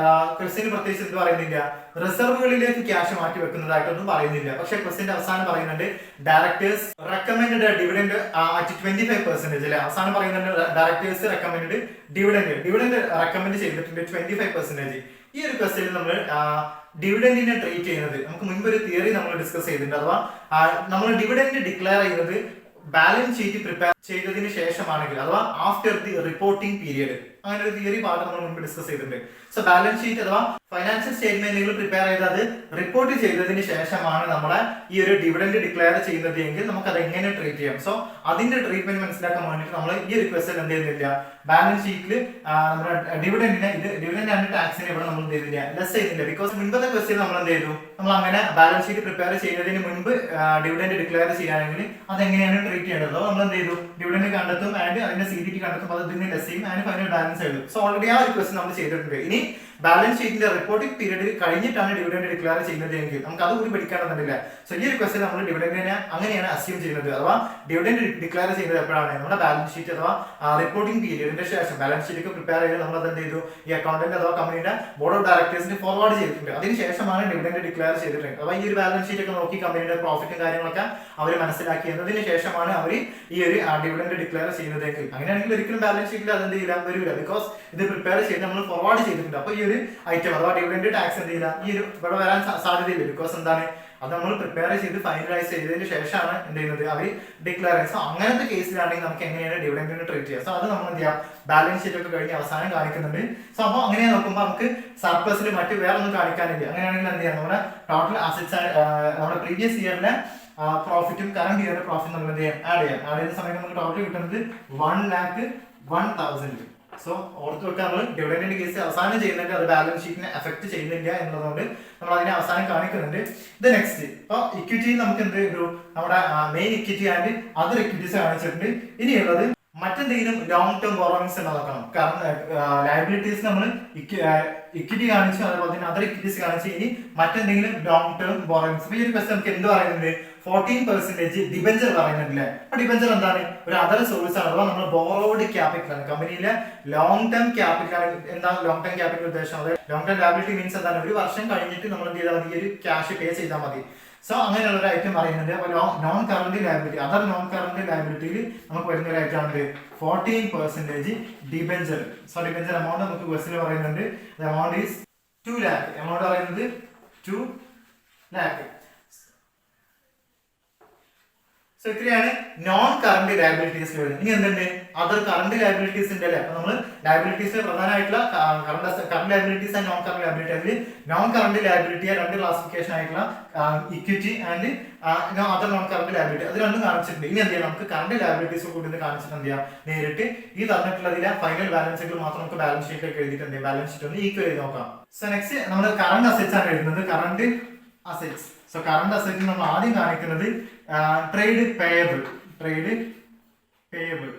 ക്വസ്റ്റ്യൻ പ്രത്യേകിച്ച് എന്ത് പറയുന്നില്ല, റിസർവുകളിലേക്ക് ക്യാഷ് മാറ്റി വെക്കുന്നതായിട്ടൊന്നും പറയുന്നില്ല. പക്ഷേ ക്വസ്റ്റ്യന്റെ അവസാനം പറയുന്നുണ്ട് ഡയറക്ടേഴ്സ് റെക്കമെൻഡ് ഡിവിഡൻഡ് അറ്റ് 25%. അല്ലെ, അവസാനം പറയുന്നുണ്ട് ഡയറക്ടേഴ്സ് റെക്കമെൻഡ് ഡിവിഡൻഡ് റെക്കമെൻഡ് ചെയ്തിട്ടുണ്ട് 25%. ഈ ഒരു ക്വസ്റ്റ്യനിൽ നമ്മൾ ഡിവിഡൻഡിനെ ട്രീറ്റ് ചെയ്യുന്നത്, നമുക്ക് മുൻപ് ഒരു തിയറി നമ്മൾ ഡിസ്കസ് ചെയ്തിട്ടുണ്ട്. അഥവാ നമ്മൾ ഡിവിഡൻഡ് ഡിക്ലെയർ ചെയ്യുന്നത് ബാലൻസ് ഷീറ്റ് പ്രിപ്പയർ ചെയ്തതിന് ശേഷമാണെങ്കിൽ, അഥവാ ആഫ്റ്റർ ദി റിപ്പോർട്ടിംഗ് പീരിയഡ്, അങ്ങനെ ഒരു തിയറി പാർട്ട് നമ്മൾ മുൻപ് ഡിസ്കസ് ചെയ്തിട്ടുണ്ട്. സോ ബാലൻസ് ഷീറ്റ് അഥവാ ഫൈനാൻഷ്യൽ സ്റ്റേറ്റ്മെന്റുകൾ പ്രിപ്പയർ ചെയ്തത് റിപ്പോർട്ട് ചെയ്തതിന് ശേഷമാണ് നമ്മളെ ഈ ഒരു ഡിവിഡൻഡ് ഡിക്ലെയർ ചെയ്യുന്നത് എങ്കിൽ നമുക്ക് അത് എങ്ങനെ ട്രീറ്റ് ചെയ്യാം. സോ അതിന്റെ ട്രീറ്റ്മെന്റ് മനസ്സിലാക്കാൻ വേണ്ടിയിട്ട് നമ്മൾ ഈ ഒരു ക്വസ്റ്റ്യൻ എന്ത് ചെയ്യുന്നില്ല, ബാലൻസ് ഷീറ്റിൽ നമ്മുടെ ഡിവിഡൻഡ് ആൻഡ് ടാക്സിനെ ഇവിടെ നമ്മൾ എന്ത് ചെയ്യുന്നില്ല, ലെസ് ചെയ്യുന്നില്ല. ബിക്കോസ് മുൻപത്തെ ക്വസ്റ്റ്യൻ നമ്മൾ എന്ത് ചെയ്തു, നമ്മൾ അങ്ങനെ ബാലൻസ് ഷീറ്റ് പ്രിപ്പയർ ചെയ്യുന്നതിന് മുൻപ് ഡിവിഡൻഡ് ഡിക്ലെയർ ചെയ്യാനെങ്കിൽ അതെങ്ങനെയാണ് ട്രീറ്റ് ചെയ്യേണ്ടത്, നമ്മൾ എന്ത് ചെയ്തു, ഡിവിഡൻഡ് കണ്ടെത്തും ആൻഡ് അതിന്റെ CDT കണ്ടെത്തും, അത് ഇതിന് ലെസ് ചെയ്യും ആൻഡ് ഫൈനൽ ബാലൻസ് എഴുതും. സോ ഓൾറെഡി ആ ഒരു ക്വസ്റ്റ്യൻ നമ്മൾ ചെയ്തിട്ടുണ്ട്. ഇനി ബാലൻസ് ഷീറ്റിന്റെ റിപ്പോർട്ടിംഗ് പീരീഡ് കഴിഞ്ഞിട്ടാണ് ഡിവിഡൻഡ് ഡിക്ലെയർ ചെയ്യുന്നത് എങ്കിൽ നമുക്ക് അതുകൂടി പഠിക്കാണെന്നില്ല. സോ ഈ ഒരു ക്വസ്റ്റ്യൻ നമ്മൾ ഡിവിഡൻഡിനെ അങ്ങനെയാണ് അസ്യൂം ചെയ്യുന്നത്. അഥവാ ഡിവിഡൻഡ് ഡിക്ലെയർ ചെയ്യുന്നത് എപ്പോഴാണ്, നമ്മുടെ ബാലൻസ് ഷീറ്റ് അഥവാ റിപ്പോർട്ടിംഗ് പീരീഡിന്റെ ശേഷം ബാലൻസ് ഷീറ്റ് പ്രിപ്പയർ ചെയ്ത് നമ്മൾ അത് എന്ത് ചെയ്തു, ഈ അക്കൗണ്ടന്റ് അഥവാ കമ്പനിയുടെ ബോർഡ് ഓഫ് ഡയറക്ടേഴ്സിന് ഫോർവേഡ് ചെയ്തിട്ടുണ്ട്. അതിനുശേഷമാണ് ഡിവിഡൻഡ് ഡിക്ലെയർ ചെയ്തിട്ടുണ്ട്. അഥവാ ഈ ഒരു ബാലൻസ് ഷീറ്റ് ഒക്കെ നോക്കി കമ്പനിയുടെ പ്രോഫിറ്റും കാര്യങ്ങളൊക്കെ അവർ മനസ്സിലാക്കി എന്നതിന് ശേഷമാണ് അവർ ഈ ഒരു ഡിവിഡൻഡ് ഡിക്ലെയർ ചെയ്യുന്നതെങ്കിൽ, അങ്ങനെയാണെങ്കിൽ ഒരിക്കലും ബാലൻസ് ഷീറ്റിൽ അത് എന്ത് ചെയ്യില്ല, വരില്ല. ബിക്കോസ് ഇത് പ്രിപ്പയർ ചെയ്ത് നമ്മൾ ഫോർവേഡ് ചെയ്തിട്ടുണ്ട്. അപ്പൊ ഈ ഒരു ഐറ്റം അഥവാ ഡിവിഡൻഡ് ടാക്സ് എന്ത് ചെയ്യില്ല, ഈ ഒരു ഇവിടെ വരാൻ സാധ്യതയില്ല. ബിക്കോസ് എന്താണ്, അത് നമ്മൾ പ്രിപ്പയർ ചെയ്ത് ഫൈനലൈസ് ചെയ്തതിന് ശേഷമാണ് എന്ത് ചെയ്യുന്നത്, അവർ ഡിക്ലെയർ ചെയ്യുന്നത്. സോ അങ്ങനത്തെ കേസിലാണെങ്കിൽ നമുക്ക് എങ്ങനെയാണ് ഡിവിഡൻഡിനെ ട്രീറ്റ് ചെയ്യുക. സോ അത് നമ്മൾ എന്ത് ചെയ്യാം, ബാലൻസ് ഷീറ്റ് ഒക്കെ കഴിഞ്ഞ് അവസാനം കാണിക്കുന്നുണ്ട്. സോ അപ്പോൾ അങ്ങനെ നോക്കുമ്പോൾ നമുക്ക് സർപ്ലസിൽ മറ്റു വേറെ ഒന്നും കാണിക്കാനില്ല. അങ്ങനെയാണെങ്കിൽ എന്ത് ചെയ്യാം, നമ്മുടെ ടോട്ടൽ അസറ്റ്സ് നമ്മുടെ പ്രീവിയസ് ഇയറിലെ പ്രോഫിറ്റും കറണ്ട് ഇയറിലെ പ്രോഫിറ്റ് നമ്മൾ എന്ത് ചെയ്യാം, ആഡ് ചെയ്യാം. ആഡ് ചെയ്യുന്ന സമയത്ത് നമുക്ക് ടോട്ടൽ കിട്ടുന്നത് 1,01,000. സോ ഓർത്ത് വെക്കാൻ നമ്മൾ ഡിവിഡൻഡിന്റെ കേസ് അവസാനം ചെയ്യുന്നുണ്ട്, അത് ബാലൻസ് ഷീറ്റിനെ എഫക്ട് ചെയ്യുന്നില്ല എന്നുള്ളതുകൊണ്ട് നമ്മൾ അതിനെ അവസാനം കാണിക്കുന്നുണ്ട്. ഇത് നെക്സ്റ്റ് ഇപ്പൊ ഇക്വിറ്റി നമുക്ക് എന്ത് ഒരു നമ്മുടെ main equity and other equities കാണിച്ചിട്ടുണ്ട്. ഇനിയുള്ളത് മറ്റെന്തെങ്കിലും ലോങ് ടേം ബോറോയിങ്സ് എന്ന് നോക്കണം. കാരണം ലയബിലിറ്റീസ് നമ്മൾ ഇക്വിറ്റി കാണിച്ചു, അതുപോലെ തന്നെ അതർ ഇക്വിറ്റീസ് കാണിച്ചു. ഇനി മറ്റെന്തെങ്കിലും ലോങ് ടേം ബോറോയിങ്സ്. ഈ ഒരു ക്വസ്റ്റ്യൻ നമുക്ക് എന്ത് പറയുന്നത്, 14% ഡിബഞ്ചർ പറയുന്നുണ്ടല്ലേ. അപ്പൊ ഡിബഞ്ചർ എന്താണ്, ഒരു അതർ സോഴ്സ് ആണ്. അഥവാ നമ്മൾ ബോറോഡ് ക്യാപിറ്റൽ ആണ്, കമ്പനിയിലെ ലോങ് ടേം ക്യാപിറ്റൽ ആണ്. എന്താണ് ലോങ് ടേം ക്യാപിറ്റൽ ഉദ്ദേശം, അതായത് ലോങ് ടേം ലയബിലിറ്റി മീൻസ് എന്താണ്, ഒരു വർഷം കഴിഞ്ഞിട്ട് നമ്മൾ എന്ത് ചെയ്താൽ മതി, ഈ ഒരു ക്യാഷ് പേ ചെയ്താൽ മതി. സോ അങ്ങനെയുള്ള ഒരു ഐറ്റം പറയുന്നുണ്ട്. അപ്പൊ non current liability, other non current ലയബിലിറ്റിയിൽ നമുക്ക് വരുന്ന ഒരു ഐറ്റം ആണ് 14% ഡിബഞ്ചർ. സോ ഡിബഞ്ചർ എമൗണ്ട് നമുക്ക് ക്വസ്റ്റ്യൻ പറയുന്നുണ്ട്. Amount is 2 lakh. എമൗണ്ട് പറയുന്നത് 2 lakh. സോ ഇത്രയാണ് നോൺ കറണ്ട് ലയബിലിറ്റീസ് വരുന്നത്. ഇനി എന്തുണ്ട്, അതർ കറണ്ട് ലയബിലിറ്റീസ് ഉണ്ട് അല്ലേ. അപ്പൊ നമ്മൾ ലയബിലിറ്റീസിൽ പ്രധാനമായിട്ടുള്ള current liabilities and non current liability, അതിൽ നോൺ കറണ്ട് ലയബിലിറ്റിയെ രണ്ട് ക്ലാസിഫിക്കേഷൻ ആയിട്ടുള്ള equity and other non current liability, അത് രണ്ടും കാണിച്ചിട്ടുണ്ട്. ഇനി എന്ത് ചെയ്യാം, നമുക്ക് കറണ്ട് ലയബിലിറ്റീസ് കൂടി കാണിച്ചിട്ട് എന്ത് ചെയ്യാം, നേരിട്ട് ഈ തന്നിട്ടുള്ളതിലെ ഫൈനൽ ബാലൻസുകൾ മാത്രം നമുക്ക് ബാലൻസ് ഷീറ്റിലേക്ക് എഴുതിയിട്ടുണ്ട്. ബാലൻസ് ഷീറ്റ് ഒന്ന് ഈക്വൽ ചെയ്ത് നോക്കാം. സോ നെക്സ്റ്റ് നമ്മൾ കറണ്ട് അസറ്റ്സ് ആണ് എഴുതുന്നത്. Current assets. So current asset നമ്മൾ ആദ്യം കാണിക്കുന്നത് ട്രേഡ് പേയബിൾ. ട്രേഡ് പേയബിൾ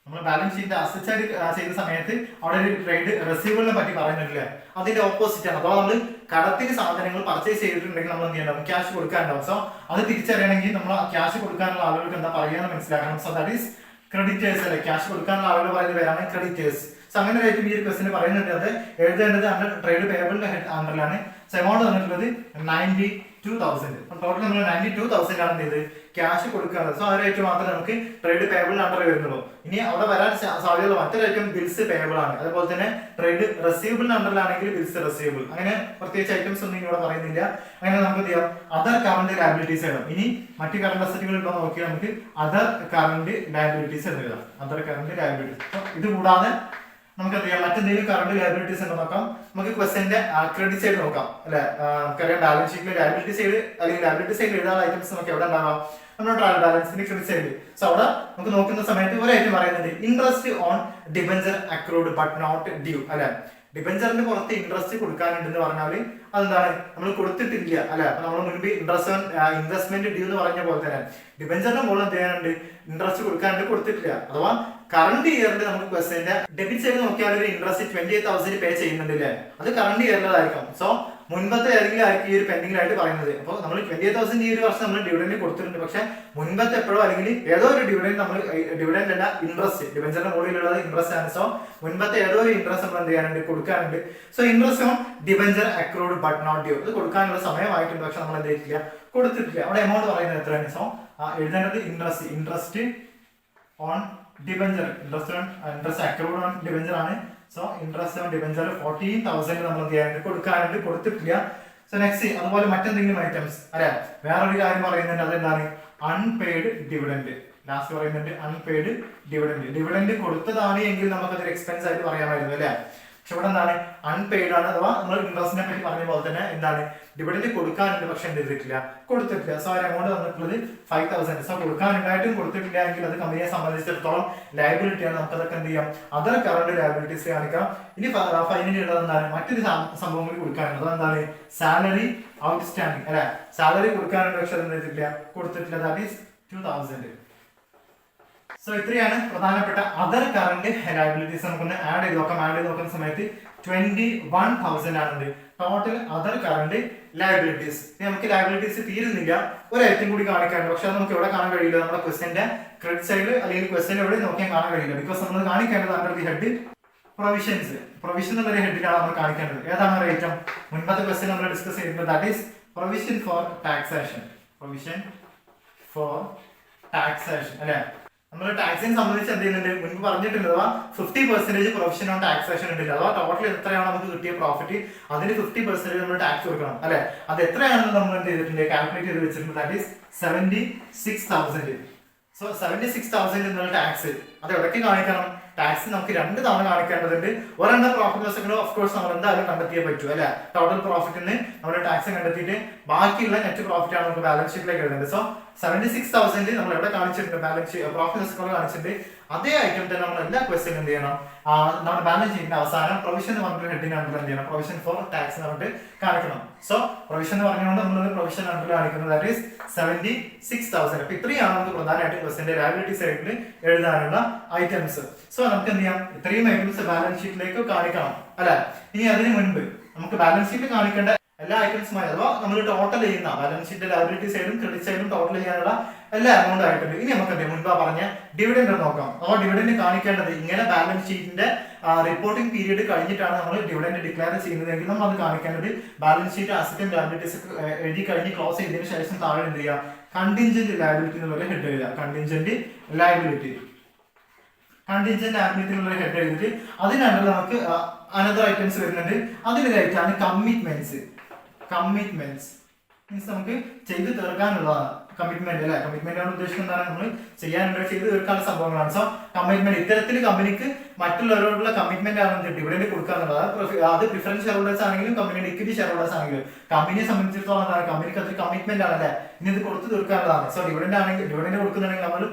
നമ്മൾ ബാലൻസ് ഷീറ്റ് അസറ്റ്സ് ആയിട്ട് ചെയ്ത സമയത്ത് അവിടെ ഒരു ട്രേഡ് റെസീവബിളിനെ പറ്റി പറയുന്നില്ല, അതിന്റെ ഓപ്പോസിറ്റ് ആണ്. അഥവാ നമ്മൾ കടത്തിന് സാധനങ്ങൾ പർച്ചേസ് ചെയ്തിട്ടുണ്ടെങ്കിൽ നമ്മൾ എന്ത് ചെയ്യണം, ക്യാഷ് കൊടുക്കാനുണ്ടാവും. സോ അത് തിരിച്ചറിയണമെങ്കിൽ നമ്മൾ ക്യാഷ് കൊടുക്കാനുള്ള ആളുകൾക്ക് എന്താ പറയാന്ന് മനസ്സിലാക്കണം. സോ ദാറ്റ് ഈസ് ക്രെഡിറ്റേഴ്സ് അല്ലെ. ക്യാഷ് കൊടുക്കാനുള്ള ആളുകൾ പറയുന്ന പേരാണ് ക്രെഡിറ്റേഴ്സ്. സോ അങ്ങനെ ആയിട്ട് ഈ ഒരു ക്വസ്റ്റിന് പറയുന്നുണ്ട്, അത് എഴുതേണ്ടത് അണ്ടർ ട്രേഡ് പേയബിളിന്റെ അണ്ടറിലാണ്. സോ എമൗണ്ട് തന്നിട്ടുള്ളത് 92,000. ടോട്ടൽ നമ്മൾ 92,000 ആണ് ചെയ്ത് ക്യാഷ് കൊടുക്കുന്നത്. സോ ആ റേറ്റ് മാത്രമേ നമുക്ക് ട്രേഡ് പേയബിൾ അണ്ടർ വരുന്നുള്ളൂ. ഇനി അവിടെ വരാൻ സാധ്യതയുള്ള മറ്റൊരു ഐറ്റം ബിൽസ് പേയബിൾ ആണ്. അതുപോലെ തന്നെ ട്രേഡ് റെസീവബിൾ അണ്ടറിലാണെങ്കിൽ ബിൽസ് റെസീവബിൾ. അങ്ങനെ പ്രത്യേകിച്ച് ഐറ്റംസ് ഒന്നും ഇവിടെ പറയുന്നില്ല. അങ്ങനെ നമുക്ക് എന്ത് ചെയ്യാം, അതർ കറണ്ട് ലയബിലിറ്റീസ് എഴുതാം. ഇനി മറ്റു കറണ്ട് അസറ്റുകൾ ഉണ്ടോ നോക്കിയാൽ നമുക്ക് അതർ കറണ്ട് ലയബിലിറ്റീസ് എന്ന് എഴുതാം. Other current liabilities. ഇത് കൂടാതെ നമുക്ക് എന്ത് ചെയ്യാം, മറ്റെന്തെങ്കിലും കറണ്ട് ലയബിലിറ്റീസ് ഉണ്ടോ നോക്കാം. നമുക്ക് ക്വസ്റ്റ്യന്റെ ക്രെഡിറ്റ് സൈഡ് നോക്കാം അല്ലെ. നമുക്കറിയാം ബാലൻസ് ഷീറ്റിൽ ലയബിലിറ്റി സൈഡ് അല്ലെങ്കിൽ ലയബിലിറ്റി സൈഡിൽ എഴുതാനുള്ള ഐറ്റംസ് നമുക്ക് എവിടെ ഉണ്ടാവാം, നമ്മുടെ ട്രയൽ ബാലൻസിന്റെ ക്രെഡിറ്റ് സൈഡിൽ. സോ അവിടെ നമുക്ക് നോക്കുന്ന സമയത്ത് ഒരു ഐറ്റം പറയുന്നുണ്ട്, interest on debenture accrued but not due അല്ലെ. ഡിബഞ്ചറിന് പുറത്ത് ഇൻട്രസ്റ്റ് കൊടുക്കാനുണ്ടെന്ന് പറഞ്ഞാൽ അതെന്താണ്, നമ്മൾ കൊടുത്തിട്ടില്ല അല്ലെ. അപ്പൊ നമ്മൾ മുൻപ് ഇൻവെസ്റ്റ്മെന്റ് ഡ്യൂ എന്ന് പറഞ്ഞ പോലെ തന്നെ ഡിബഞ്ചറിന്റെ മുകളിൽ എന്ത് ചെയ്യാനുണ്ട്, ഇൻട്രസ്റ്റ് കൊടുക്കാനുണ്ട്, കൊടുത്തിട്ടില്ല. അഥവാ കറണ്ട് ഇയറിൽ നമുക്ക് ക്വസ്റ്റ്യന്റെ ഡെബിറ്റ് സൈഡ് നോക്കിയാൽ ഒരു ഇൻട്രസ്റ്റ് 28,000 പേ ചെയ്യുന്നുണ്ടല്ലേ, അത് കറണ്ട് ഇയറിലായിരിക്കും. സോ മുൻപത്തെ ഏതെങ്കിലും ആയിരിക്കും ഈ ഒരു പെൻഡിംഗിലായിട്ട് പറയുന്നത്. അപ്പോൾ നമ്മൾ 28,000 ഈ ഒരു വർഷം നമ്മൾ ഡിവിഡൻഡ് കൊടുത്തിട്ടുണ്ട്. പക്ഷെ മുൻപത്തെ എപ്പോഴോ അല്ലെങ്കിൽ ഏതോ ഒരു ഡിവിഡൻഡ് നമ്മൾ ഡിവിഡൻഡ് അല്ല ഇൻട്രസ്റ്റ്, ഡിബഞ്ചറിന്റെ മുകളിലുള്ളത് ഇൻട്രസ്റ്റ് ആണ്. സോ മുൻപത്തെ ഏതോ ഒരു ഇൻട്രസ്റ്റ് നമ്മൾ എന്ത് ചെയ്യാനുണ്ട്, കൊടുക്കാനുണ്ട്. So interest on debenture accrued but not due, ഇത് കൊടുക്കാനുള്ള സമയമായിട്ടുണ്ട്. പക്ഷെ നമ്മൾ എന്ത് ചെയ്തിട്ടില്ല, കൊടുത്തിട്ടില്ല. അവിടെ എമൗണ്ട് പറയുന്നത് എത്രയാണ്. സോ എഴുതേണ്ടത് interest on debenture, interest accrued on debenture ആണ്. സോ ഇൻട്രസ്റ്റ് ഓൺ ഡിബഞ്ചർ 14,000 നമ്മൾ എന്ത് ചെയ്യാനുണ്ട്, കൊടുക്കാനുണ്ട്, കൊടുത്തിട്ടില്ല. സോ നെക്സ്റ്റ് അതുപോലെ മറ്റെന്തെങ്കിലും ഐറ്റംസ് അല്ലെ. വേറൊരു കാര്യം പറയുന്നുണ്ട്, അതെന്താണ്, അൺപെയ്ഡ് ഡിവിഡൻഡ്. ലാസ്റ്റ് പറയുന്നുണ്ട് അൺപെയ്ഡ് ഡിവിഡൻഡ്. ഡിവിഡൻഡ് കൊടുത്തതാണ് എങ്കിൽ നമുക്കതൊരു എക്സ്പെൻസ് ആയിട്ട് പറയാമായിരുന്നു അല്ലെ. പക്ഷെ ഇവിടെ എന്താണ്, അൺപെയ്ഡ് ആണ്. അഥവാ നമ്മൾ ഇൻട്രസ്റ്റിനെ പറ്റി പറഞ്ഞ പോലെ തന്നെ എന്താണ്, ഡിവിഡൻഡ് കൊടുക്കാനുണ്ട് പക്ഷെ എന്ത് ചെയ്തിട്ടില്ല, കൊടുത്തിട്ടില്ല. സോ ആ എമൗണ്ട് വന്നിട്ടുള്ളത് 5,000. സോ കൊടുക്കാനുണ്ടായിട്ടും കൊടുത്തിട്ടില്ല എങ്കിൽ അത് കമ്പനിയെ സംബന്ധിച്ചിടത്തോളം ലയബിലിറ്റി ആണ്. നമുക്ക് അതൊക്കെ എന്ത് ചെയ്യാം, അതർ കറണ്ട് ലയബിലിറ്റീസ് കാണിക്കാം. ഇനി ഫൈനലി ഉള്ളത് എന്താണ്, മറ്റൊരു സംഭവം കൂടി കൊടുക്കാനുണ്ട്. അതെന്താണ്, സാലറി ഔട്ട്സ്റ്റാൻഡിങ് അല്ലെ. സാലറി കൊടുക്കാനുണ്ട് പക്ഷെ അത് എന്ത് ചെയ്തിട്ടില്ല, കൊടുത്തിട്ടില്ല. That is 2,000. സോ ഇത്രയാണ് പ്രധാനപ്പെട്ട അതർ കറണ്ട് ലയബിലിറ്റീസ്. നമുക്കൊന്ന് ആഡ് ചെയ്ത് നോക്കാം. ആഡ് ചെയ്ത് നോക്കുന്ന സമയത്ത് 21,000 ആണ് ടോട്ടൽ അതർ കറണ്ട് ലയബിലിറ്റീസ്. നമുക്ക് ലയബിലിറ്റീസ് തീരുന്നില്ല, ഒരു ഐറ്റം കൂടി കാണിക്കാനുണ്ട്. പക്ഷെ അത് നമുക്ക് എവിടെ കാണാൻ കഴിയില്ല, നമ്മുടെ ക്വസ്റ്റ്യന്റെ ക്രെഡിറ്റ് സൈഡ് അല്ലെങ്കിൽ ക്വസ്റ്റ്യൻ എവിടെ നോക്കിയാൽ കാണാൻ കഴിയില്ല. ബിക്കോസ് നമ്മൾ കാണിക്കേണ്ടത് under the head provisions. Provision എന്നൊരു ഹെഡിലാണ് നമ്മൾ കാണിക്കേണ്ടത്. ഏതാണ് ഒരു ഐറ്റം, മുൻപത്തെ ക്വസ്റ്റ്യൻ നമ്മൾ ഡിസ്കസ് ചെയ്തിട്ടുണ്ട്, that is provision for taxation. Provision for taxation അല്ലെ. നമ്മൾ ടാക്സിനെ സംബന്ധിച്ച് എന്ത് ചെയ്യുന്നുണ്ട്, മുൻപ് പറഞ്ഞിട്ടുണ്ട്, അഥവാ 50% പ്രൊവിഷൻ ഓൺ ടാക്സേഷൻ ഉണ്ടല്ലോ. അഥവാ ടോട്ടൽ എത്രയാണ് നമുക്ക് കിട്ടിയ പ്രോഫിറ്റ്, അതിന് 50% നമ്മൾ ടാക്സ് കൊടുക്കണം അല്ലെ. അത് എത്രയാണെന്ന് നമ്മൾ എന്ത് ചെയ്തിട്ടുണ്ട്, കാൽക്കുലേറ്റ് ചെയ്ത് വെച്ചിട്ടുണ്ട്. That is 76,000. സോ 76,000 എന്നുള്ള ടാക്സ് അത് എവിടേക്ക് കാണിക്കണം, ടാക്സ് നമുക്ക് 2 തവണ കാണിക്കേണ്ടതുണ്ട്. ഒരെണ്ണം പ്രോഫിറ്റ് ലോസ് ഓഫ് കോഴ്സ് നമ്മൾ എന്തായാലും കണ്ടെത്തിയേ പറ്റൂ അല്ലെ. ടോട്ടൽ പ്രോഫിറ്റിന് നമ്മൾ ടാക്സ് കണ്ടെത്തിയിട്ട് ബാക്കിയുള്ള നെറ്റ് പ്രോഫിറ്റ് ആണ് നമുക്ക് ബാലൻസ് ഷീറ്റിലേക്ക് എഴുതേണ്ടത്. സോ 76,000 നമ്മൾ എവിടെ കാണിച്ചിട്ടുണ്ട്, ബാലൻസ് പ്രോഫിറ്റ് ലോസ് അക്കൗണ്ട് കാണിച്ചിട്ടുണ്ട്. അതേ ഐറ്റം തന്നെ നമ്മൾ എല്ലാ ക്വസ്റ്റ്യനും എന്ത് ചെയ്യണം, നമ്മുടെ ബാലൻസ് ഷീറ്റിന്റെ അവസാനം പ്രൊവിഷൻ എന്ന് പറഞ്ഞിട്ട് ഹെഡിന് അണ്ടർ എന്ത് ചെയ്യണം, പ്രൊവിഷൻ ഫോർ ടാക്സ് എന്ന് പറഞ്ഞിട്ട് കാണിക്കണം. സോ പ്രൊവിഷൻ എന്ന് പറഞ്ഞുകൊണ്ട് നമ്മൾ പ്രൊവിഷൻ അണ്ടർ കാണിക്കുന്നത് ദാറ്റ് ഈസ് 76,000. അപ്പൊ ഇത്രയാണ് നമുക്ക് പ്രധാനമായിട്ട് ക്വസ്റ്റ്യന്റെ ലയബിലിറ്റി സൈഡിൽ എഴുതാനുള്ള ഐറ്റംസ്. സോ നമുക്ക് എന്ത് ചെയ്യാം, ഇത്രയും ഐറ്റംസ് ബാലൻസ് ഷീറ്റിലേക്ക് കാണിക്കണം അല്ലെ. ഇനി അതിന് മുൻപ് നമുക്ക് ബാലൻസ് ഷീറ്റ് കാണിക്കേണ്ട എല്ലാ ഐറ്റംസുമായി അഥവാ നമ്മൾ ടോട്ടൽ ചെയ്യുന്ന ബാലൻസ് ഷീറ്റ് ലയബിലിറ്റി സൈഡും ക്രെഡിറ്റ് സൈഡും ടോട്ടൽ ചെയ്യാനുള്ള എല്ലാ എമൗണ്ട് ആയിട്ടുണ്ട്. ഇനി നമുക്ക് എന്ത് മുൻപ് പറഞ്ഞ ഡിവിഡൻഡ് നോക്കാം. അഥവാ ഡിവിഡൻഡ് കാണിക്കേണ്ടത് ഇങ്ങനെ ബാലൻസ് ഷീറ്റിന്റെ റിപ്പോർട്ടിംഗ് പീരീഡ് കഴിഞ്ഞിട്ടാണ് നമ്മൾ ഡിവിഡൻഡ് ഡിക്ലെയർ ചെയ്യുന്നതെങ്കിൽ നമ്മൾ അത് കാണിക്കേണ്ടത് ബാലൻസ് ഷീറ്റ് അസറ്റും ലയബിലിറ്റീസ് എഴുതി കഴിഞ്ഞ് ക്ലോസ് ചെയ്തതിനു ശേഷം താഴെ എന്ത് ചെയ്യുക, കണ്ടിൻജന്റ് ലയബിലിറ്റി എന്നുള്ള ഹെഡ് എഴുതുക. കണ്ടിൻജന്റ് ലയബിലിറ്റി എന്നുള്ള ഹെഡ് എഴുതിയിട്ട് അതിനകത്ത് നമുക്ക് അനദർ ഐറ്റംസ് വരുന്നുണ്ട്. അതിലൊരു ഐറ്റമാണ് കമ്മിറ്റ്മെന്റ്സ്. മീൻസ് നമുക്ക് ചെയ്ത് തീർക്കാനുള്ളതാണ്. കമ്മിറ്റ്മെന്റ് അല്ലെ, കമ്മിറ്റ്മെന്റ് ഉദ്ദേശിക്കുന്നത് നമ്മൾ ചെയ്യാനുള്ള ചെയ്ത് തീർക്കാനുള്ള സംഭവങ്ങളാണ്. സോ കമ്മിറ്റ്മെന്റ് ഇത്തരത്തിൽ കമ്പനിക്ക് മറ്റുള്ളവരോടുള്ള കമ്മിറ്റ്മെന്റ് ആണ് ഡിവിഡന്റ് കൊടുക്കുക എന്നുള്ളത്. അത് പ്രിഫറൻസ് ഷെയർ ഹോൾഡേഴ്സ് ആണെങ്കിലും കമ്പനിയുടെ ഇക്വിറ്റി ഷെയർ ഹോൾഡേഴ്സ് ആണെങ്കിലും കമ്പനിയെ സംബന്ധിച്ചിടത്തോളം എന്താണ് കമ്പനിക്ക് അതൊരു കമ്മിറ്റ്മെന്റ് ആണല്ലേ, ഇനി ഇത് കൊടുത്തു തീർക്കാനുള്ളതാണ്. സോ ഡിവിഡന്റ് ആണെങ്കിൽ ഡിവിഡന്റ് കൊടുക്കുന്നുണ്ടെങ്കിൽ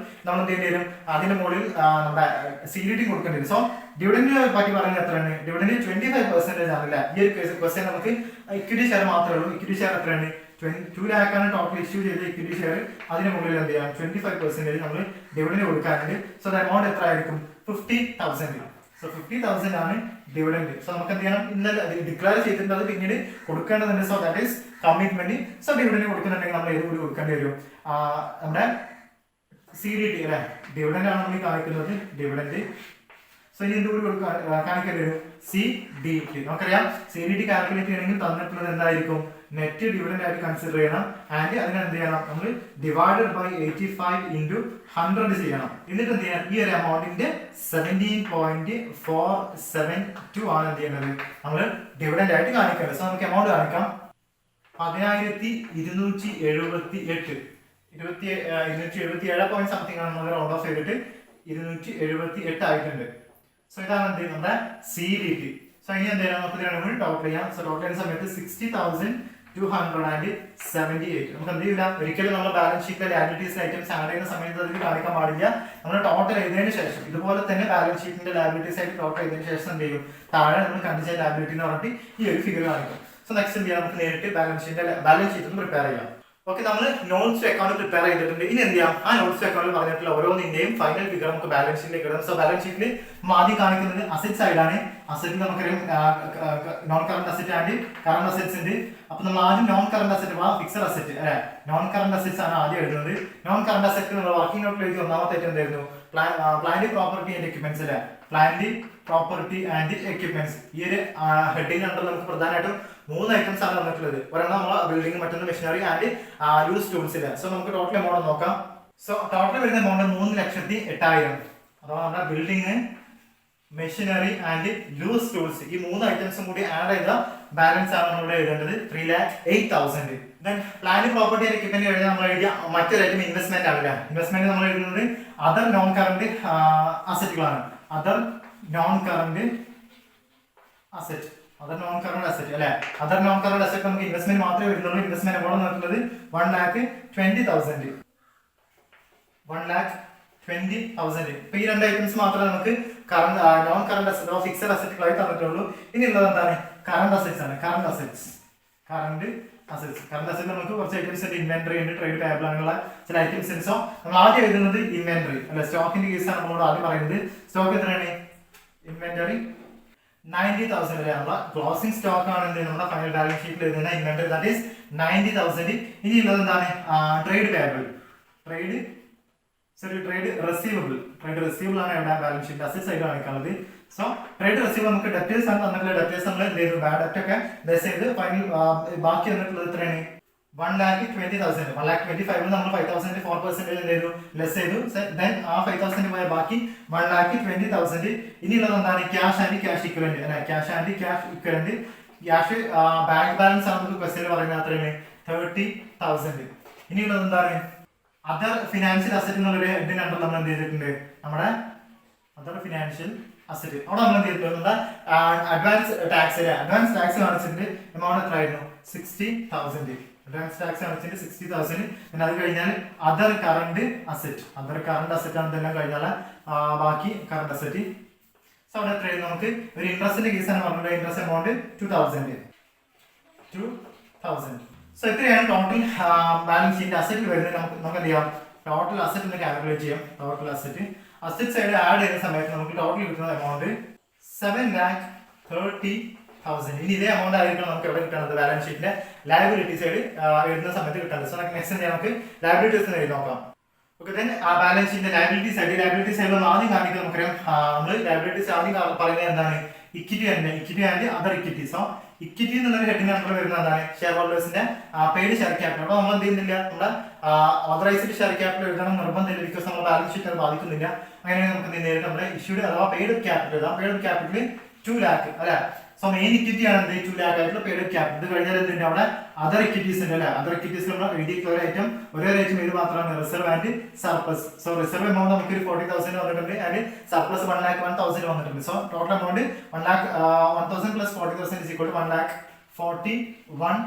നമ്മൾ എന്ത് ചെയ്യേണ്ടി വരും, അതിന്റെ മുകളിൽ നമ്മുടെ CDT കൊടുക്കേണ്ടി വരും. സോ ഡിവിഡന്റിനെ പറ്റി പറയുന്നത് എത്രയാണ്, ഡിവിഡന്റ് 25% ആണല്ലേ. ഈ ഒരു ക്വസ്റ്റ്യൻ നമുക്ക് ഇക്വിറ്റി ഷെയർ മാത്രമേ ഉള്ളൂ. ഇക്വിറ്റി ഷെയർ എത്രയാണ്, 2 lakh ആണ് ടോട്ടൽ ഇഷ്യൂ ചെയ്ത ഇക്വിറ്റി ഷെയർ. അതിന് മുകളിൽ എന്ത് ചെയ്യാം, 25% നമ്മൾ ഡിവിഡന്റ് കൊടുക്കാനുണ്ട്. സോ ദ എമൗണ്ട് എത്ര ആയിരിക്കും, 50,000. സോ 50,000 ആണ് ഡിവിഡന്റ്. സോ നമുക്ക് എന്ത് ചെയ്യണം, ഇന്നലെ ഡിക്ലെയർ ചെയ്തിട്ടുണ്ട്, അത് പിന്നീട് കൊടുക്കേണ്ടതുണ്ട്. So that is commitment. So dividend കൊടുക്കുന്നുണ്ടെങ്കിൽ നമ്മൾ ഏത് കൂടി കൊടുക്കേണ്ടി വരും, നമ്മുടെ CDT അല്ലെ, ഡിവിഡന്റ് ആണ് നമ്മൾ കാണിക്കുന്നത് ഡിവിഡന്റ്. സോ ഇനി എന്ത് കൂടി കാണിക്കേണ്ടി വരും, CDT. നമുക്കറിയാം CDT കാൽക്കുലേറ്റ് ചെയ്യണമെങ്കിൽ തന്നിട്ടുള്ളത് എന്തായിരിക്കും, നെറ്റ് ഡിവിഡന്റ് ആയിട്ട് കൺസിഡർ ചെയ്യണം. ആൻഡ് അതിനെ എന്ത് ചെയ്യണം, നമ്മൾ ഡിവൈഡഡ് ബൈ 85 into 100 ചെയ്യണം. എന്നിട്ട് എന്ത് ചെയ്യണം, ഈ ഒരു എമൗണ്ടിന്റെ 17.472 ആണ് എന്ത് ചെയ്യുന്നത്, നമ്മൾ ഡിവിഡന്റ് ആയിട്ട് കാണിക്കേണ്ടത്. സോ നമുക്ക് എമൗണ്ട് കാണിക്കാം, 10,278 277 പോയിന്റ് സംതിങ് ആണ് നമ്മൾ റൗണ്ട് ഓഫ് ചെയ്തിട്ട് 278 ആയിട്ടുണ്ട്. സോ ഇതാണ് എന്ത് നമ്മുടെ CDT. സോ ഇനി എന്ത് ചെയ്യാം, നമുക്ക് ഇതിനെ ടോട്ടൽ ചെയ്യാം. സോ ടോട്ടൽ ചെയ്യുന്ന സമയത്ത് 60,278. നമുക്ക് എന്ത് ചെയ്യില്ല, ഒരിക്കലും നമ്മൾ ബാലൻസ് ഷീറ്റിലെ ലാബിലിറ്റീസ് ഐറ്റംസ് ആഡ് ചെയ്യുന്ന സമയത്ത് അതിൽ കാണിക്കാൻ പാടില്ല. നമ്മൾ ടോട്ടൽ ചെയ്തതിന് ശേഷം ഇതുപോലെ തന്നെ ബാലൻസ് ഷീറ്റിന്റെ ലാബിലിറ്റീസ് ആയിട്ട് ടോട്ടൽ ചെയ്തതിന് ശേഷം എന്ത് ചെയ്യും, താഴെ നമ്മൾ കണ്ടിച്ച ലാബിലിറ്റി എന്ന് പറഞ്ഞിട്ട് ഈ ഒരു ഫിഗർ കാണിക്കും. സോ നെക്സ്റ്റ് എന്ത് ചെയ്യാം, നമുക്ക് നേരിട്ട് ബാലൻസ് ഷീറ്റ് ഒന്ന് പ്രിപ്പയർ ചെയ്യാം. ഓക്കെ, നമ്മൾ നോട്ട്സ് അക്കൗണ്ട് പ്രിപ്പയർ ചെയ്തിട്ടുണ്ട്. ഇനി എന്ത് ചെയ്യാം, ആ നോട്ട്സ് അക്കൗണ്ടിൽ പറഞ്ഞിട്ടുള്ള ഓരോന്നിന്റെയും ഫൈനൽ ഫിഗർ നമുക്ക് ബാലൻസ് ഷീറ്റിലേക്ക് ഇടാം. സോ ബാലൻസ് ഷീറ്റിൽ ആദ്യം കാണിക്കുന്നത് അസറ്റ് സൈഡാണ്. അസറ്റിൽ നമുക്കറിയാം non current asset and current assets ഉണ്ട്. അപ്പൊ നമ്മൾ ആദ്യം non current asset fixed asset അല്ലെ, നോൺ കറന്റ് അസറ്റ്സ് ആണ് ആദ്യം എഴുതുന്നത്. നോൺ കറന്റ് അസറ്റ് നമ്മൾ വർക്കിംഗ് നോട്ടിൽ എഴുതി ഒന്നാമത്തെ എന്തായിരുന്നു, പ്ലാന്റ് പ്രോപ്പർട്ടി ആൻഡ് എക്യുപ്മെന്റ്സ് അല്ലെ, പ്ലാന്റ് പ്രോപ്പർട്ടി ആൻഡ് എക്യുപ്മെന്റ്സ്. ഈ ഒരു ഹെഡിങ് അണ്ടർ നമുക്ക് പ്രധാനമായിട്ടും 3 ഐറ്റംസ് ആണ് വന്നിട്ടുള്ളത്. ഒരെണ്ണം നമ്മൾ ബിൽഡിംഗ്, മറ്റൊന്ന് മെഷീനറി ആൻഡ് യൂസ് ടൂൾസ് ഇല്ല. സോ നമുക്ക് ടോട്ടൽ എമൗണ്ട് നോക്കാം. സോ ടോട്ടൽ വരുന്ന എമൗണ്ട് 3,08,000. അഥവാ നമ്മുടെ building, machinery and use tools ഈ 3 ഐറ്റംസും കൂടി ആഡ് ചെയ്ത ബാലൻസ് ആണ് നമ്മൾ എഴുതേണ്ടത് 3,08,000. Then plant property and equipment എഴുതാൻ നമ്മൾ എഴുതിയ മറ്റൊരു ഐറ്റം ഇൻവെസ്റ്റ്മെന്റ് ആവില്ല. ഇൻവെസ്റ്റ്മെന്റ് നമ്മൾ എഴുതുന്നത് അതർ നോൺ കറന്റ് അസറ്റുകളാണ്. Other non current asset, other non current asset അല്ലെ. അതർ നോൺ കറന്റ് അസറ്റ് നമുക്ക് ഇൻവെസ്റ്റ്മെന്റ് മാത്രമേ വരുന്നുള്ളൂ. ഇൻവെസ്റ്റ്മെന്റ് എമൗണ്ട് നോക്കുന്നത് 1,20,000. 1,20,000. ഇപ്പൊ ഈ 2 ഐറ്റംസ് മാത്രമേ നമുക്ക് നോൺ കറന്റ് അസറ്റ് ഫിക്സഡ് അസറ്റുകളായി തന്നിട്ടുള്ളൂ. ഇനി ഉള്ളത് എന്താണ്, കറന്റ് അസറ്റ്സ് ആണ്. കറന്റ് അസറ്റ്സ് നമുക്ക് കുറച്ച് ഐറ്റംസ് ഉണ്ട്. ഇൻവെന്ററി ഉണ്ട്, ട്രേഡ് പേയബിൾ അങ്ങനെയുള്ള ചില ഐറ്റംസ് ഉണ്ട്. സോ നമ്മൾ ആദ്യം എഴുതുന്നത് ഇൻവെന്ററി അല്ലെ, സ്റ്റോക്കിന്റെ കേസാണ് നമ്മളോട് ആദ്യം പറയുന്നത്. സ്റ്റോക്ക് എത്രയാണ്, ഇൻവെന്ററി 90,000 അല്ലേ. നമ്മുടെ ക്ലോസിംഗ് സ്റ്റോക്ക് ആണ് നമ്മുടെ ഫൈനൽ ബാലൻസ് ഷീറ്റിൽ എഴുതുന്ന ഇൻവെന്ററി, ദാറ്റ് ഈസ് 90,000. ഇനി ഉള്ളത് എന്താണ്, ട്രേഡ് പേയബിൾ, ട്രേഡ് റെസീവബിൾ ആണ് എവിടെ ബാലൻസ് ഷീറ്റ് അസറ്റ് സൈഡ് കാണിക്കുന്നത്. സോ ട്രേഡ് റെസീവബിൾ നമുക്ക് ഡെപ്റ്റേഴ്സ് ആണ് തന്നിട്ടുള്ള. ഡെപ്റ്റേഴ്സ് നമ്മൾ എന്ത് ചെയ്തു, ബാഡ് ഡെപ്റ്റ് ഒക്കെ ലെസ് ചെയ്ത് ഫൈനൽ ബാക്കി വന്നിട്ടുള്ളത് എത്രയാണ്, 1,20,000. 1,25,000 നമ്മൾ 5,000 4% എന്ത് ചെയ്തു, ലെസ് ചെയ്തു. ദെൻ ആ 5,000 പോയ ബാക്കി 1,20,000. ഇനിയുള്ളത് എന്താണ്, ക്യാഷ് ആൻഡ് ക്യാഷ് ഇക്വലന്റ് അല്ലെ. Cash and cash equivalent, cash bank balance ആണ് നമുക്ക് ക്വസ്റ്റ്യൻ പറയുന്നത് എത്രയാണ്, 30,000. ഇനിയുള്ളത് എന്താണ്, അതർ ഫിനാൻഷ്യൽ അസറ്റ് എന്നുള്ളൊരു ഹെഡിന് അണ്ടർ നമ്മൾ എന്ത് ചെയ്തിട്ടുണ്ട്, നമ്മുടെ അതർ ഫിനാൻഷ്യൽ അസറ്റ് അവിടെ നമ്മൾ എന്ത് ചെയ്തിട്ടുണ്ട്, അഡ്വാൻസ് ടാക്സ് കാണിച്ചിട്ടുണ്ട്. എമൗണ്ട് എത്രയായിരുന്നു, 60,000. അഡ്വാൻസ് ടാക്സ് കാണിച്ചിട്ട് 60,000. പിന്നെ അത് കഴിഞ്ഞാൽ അതർ കറന്റ് അസറ്റ് ആണ് ഇതെല്ലാം കഴിഞ്ഞാൽ ബാക്കി കറന്റ് അസറ്റ്. സോ അവിടെ എത്രയായിരുന്നു, നമുക്ക് ഒരു ഇൻട്രസ്റ്റിന്റെ കേസാണ് പറഞ്ഞത്. Interest amount 2,000. സോ ഇത്രയാണ് ടോട്ടൽ ബാലൻസ് ഷീറ്റ് അസറ്റ് വരുന്നത്. നമുക്ക് എന്ത് ചെയ്യാം, ടോട്ടൽ അസറ്റ് ഒന്ന് കാൽക്കുലേറ്റ് ചെയ്യാം. ടോട്ടൽ അസറ്റ് സൈഡ് ആഡ് ചെയ്യുന്ന സമയത്ത് നമുക്ക് ടോട്ടൽ കിട്ടുന്ന എമൗണ്ട് 7,30,000. ഇനി ഇതേ എമൗണ്ട് ആയിരിക്കും നമുക്ക് എവിടെ കിട്ടുന്നത്, ബാലൻസ് ഷീറ്റിന്റെ ലയബിലിറ്റി സൈഡ് എഴുതുന്ന സമയത്ത് കിട്ടുന്നത്. സോ നെക്സ്റ്റ് നമുക്ക് ലയബിലിറ്റീസ് എഴുതി നോക്കാം. ഓക്കെ, ദെൻ ആ ബാലൻസ് ഷീറ്റിന്റെ ലയബിലിറ്റി സൈഡ് നമ്മൾ ആദ്യം കാണിക്കുന്നത് നമുക്കറിയാം. നമ്മൾ ലയബിലിറ്റീസ് ആദ്യം പറയുന്നത് എന്താണ്, equity and other equity. So equity എന്നുള്ള ഹെഡിങ് അണ്ടർ വരുന്ന എന്താണ്, ഷെയർ ഹോൾഡേഴ്സിന്റെ പെയ്ഡ് ഷെയർ ക്യാപിറ്റൽ. അപ്പോൾ നമ്മൾ എന്ത് ചെയ്യുന്നില്ല, നമ്മുടെ ഓതറൈസ്ഡ് ഷെയർ ക്യാപിറ്റൽ എഴുതണം നിർബന്ധമില്ല, ബിക്കോസ് നമ്മൾ ബാലൻസ് ഷീറ്റ് അത് ബാധിക്കുന്നില്ല. അങ്ങനെ നമുക്ക് നേരിട്ട് നമ്മുടെ ഇഷ്യൂഡ് അഥവാ പെയ്ഡ് ക്യാപിറ്റൽ 2 lakh അല്ലെ. സോ മെയിൻ ഇക്വിറ്റി ആണ് എന്ത് 2 lakh ആയിട്ടുള്ള പെയ്ഡ് ക്യാപിറ്റൽ. ഇത് കഴിഞ്ഞാൽ എന്തുണ്ട് അവിടെ അതർ ഇക്വിറ്റീസ് ഉണ്ട് അല്ലെ. അതർ ഇക്വിറ്റീസ് നമ്മൾ എഴുതിയിട്ടുള്ള ഒരു ഐറ്റം ഒരേ ഐറ്റം ഇത് മാത്രമാണ് reserve and surplus. So reserve amount നമുക്ക് 40,000 വന്നിട്ടുണ്ട് ആൻഡ് സർപ്ലസ് 1,01,000 വന്നിട്ടുണ്ട്. So total amount 1,01,000 plus 40,000 is equal to 1,41,000.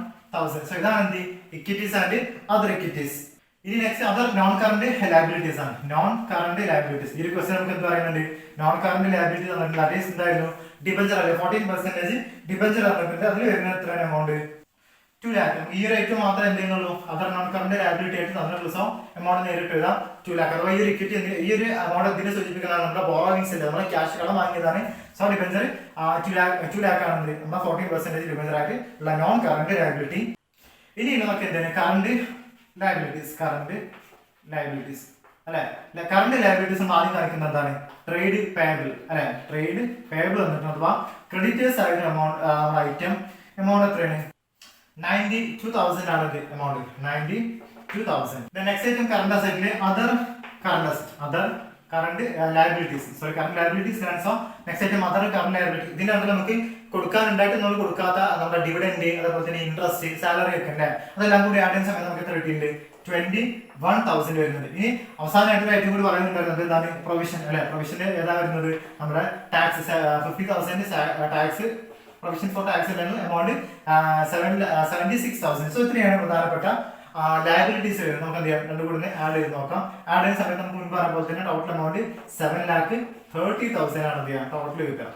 So ഇതാണ് എന്ത് ഇക്വിറ്റീസ് ആൻഡ് അതർ ഇക്വിറ്റീസ്. ഇനി next other non current liabilities ആണ്. നോൺ കറന്റ് ലയബിലിറ്റീസ് ഈ ഒരു ക്വസ്റ്റ്യൻ നമുക്ക് എന്ത് പറയുന്നുണ്ട് നോൺ കറന്റ് ലയബിലിറ്റി തന്നിട്ടുണ്ട്. അതേ എന്തായിരുന്നു ഡിബഞ്ചർ അല്ലെ 14% ഡിബഞ്ചർ തന്നിട്ടുണ്ട്. അതിൽ വരുന്ന എത്ര എമൗണ്ട് 2 lakh. ഈ ഒരു ഐറ്റം മാത്രമേ എന്ത് ചെയ്യുന്നുള്ളൂ അതർ നോൺ കറന്റ് ലയബിലിറ്റി ആയിട്ട് തന്നിട്ടുള്ളൂ. സോ എമൗണ്ട് നേരിട്ട് എഴുതാം 2 lakh. അഥവാ ഈ ഒരു ഇക്വിറ്റി ഈ ഒരു എമൗണ്ട് എന്തിനെ സൂചിപ്പിക്കുന്നതാണ് നമ്മുടെ ബോറോവിങ്സ് ഉണ്ട്. നമ്മുടെ ക്യാഷ് കടം വാങ്ങിയതാണ്. സോ ഡിബഞ്ചർ 2 lakh ആണെന്ന് നമ്മുടെ 14% ഡിബഞ്ചർ ആയിട്ട് ഉള്ള നോൺ കറന്റ് ലയബിലിറ്റി. ഇനി നമുക്ക് എന്താണ് കറന്റ് ലയബിലിറ്റീസ്. കറന്റ് ലയബിലിറ്റീസ് അല്ലെ. കറന്റ് ലയബിലിറ്റീസ് ആദ്യം കാണിക്കുന്നത് എന്താണ് ട്രേഡ് പേയബിൾ അല്ലെ. ട്രേഡ് പേയബിൾ വന്നിട്ട് അഥവാ ക്രെഡിറ്റേഴ്സ് ആയിട്ട് എമൗണ്ട് ഐറ്റം എമൗണ്ട് എത്രയാണ് 92,000 ആണ് ഇത് എമൗണ്ട് 92,000. നെക്സ്റ്റ് ഐറ്റം കറന്റ് അസറ്റില് other current asset other current liabilities sorry current liabilities. So next item other current liability. ഇതിന്റെ അകത്ത് നമുക്ക് കൊടുക്കാനുണ്ടായിട്ട് നമ്മൾ കൊടുക്കാത്ത നമ്മുടെ ഡിവിഡൻഡ് അതേപോലെ തന്നെ ഇൻട്രസ്റ്റ് സാലറി ഒക്കെ അല്ലേ അതെല്ലാം കൂടി ആഡ് ചെയ്യുന്ന സമയത്ത് നമുക്ക് എത്ര കിട്ടിയിട്ടുണ്ട് 21,000 വരുന്നത്. ഇനി അവസാനമായിട്ട് ഐറ്റം കൂടി പറയുന്നുണ്ടായിരുന്നത് എന്താണ് പ്രൊവിഷൻ അല്ലെ. പ്രൊവിഷന് ഏതാ വരുന്നത് നമ്മുടെ tax 50,000 tax provision for tax amount 76,000. So ഇത്രയാണ് പ്രധാനപ്പെട്ട ലയബിലിറ്റീസ് വരുന്നത്. നമുക്ക് എന്ത് ചെയ്യാം രണ്ടു കൂടെ ആഡ് ചെയ്ത് നോക്കാം. ആഡ് ചെയ്യുന്ന സമയത്ത് നമുക്ക് മുൻപ് പറഞ്ഞ പോലെ തന്നെ ടോട്ടൽ എമൗണ്ട് 7,30,000 ആണ് എന്ത് ചെയ്യാം ടോട്ടൽ കിട്ടുക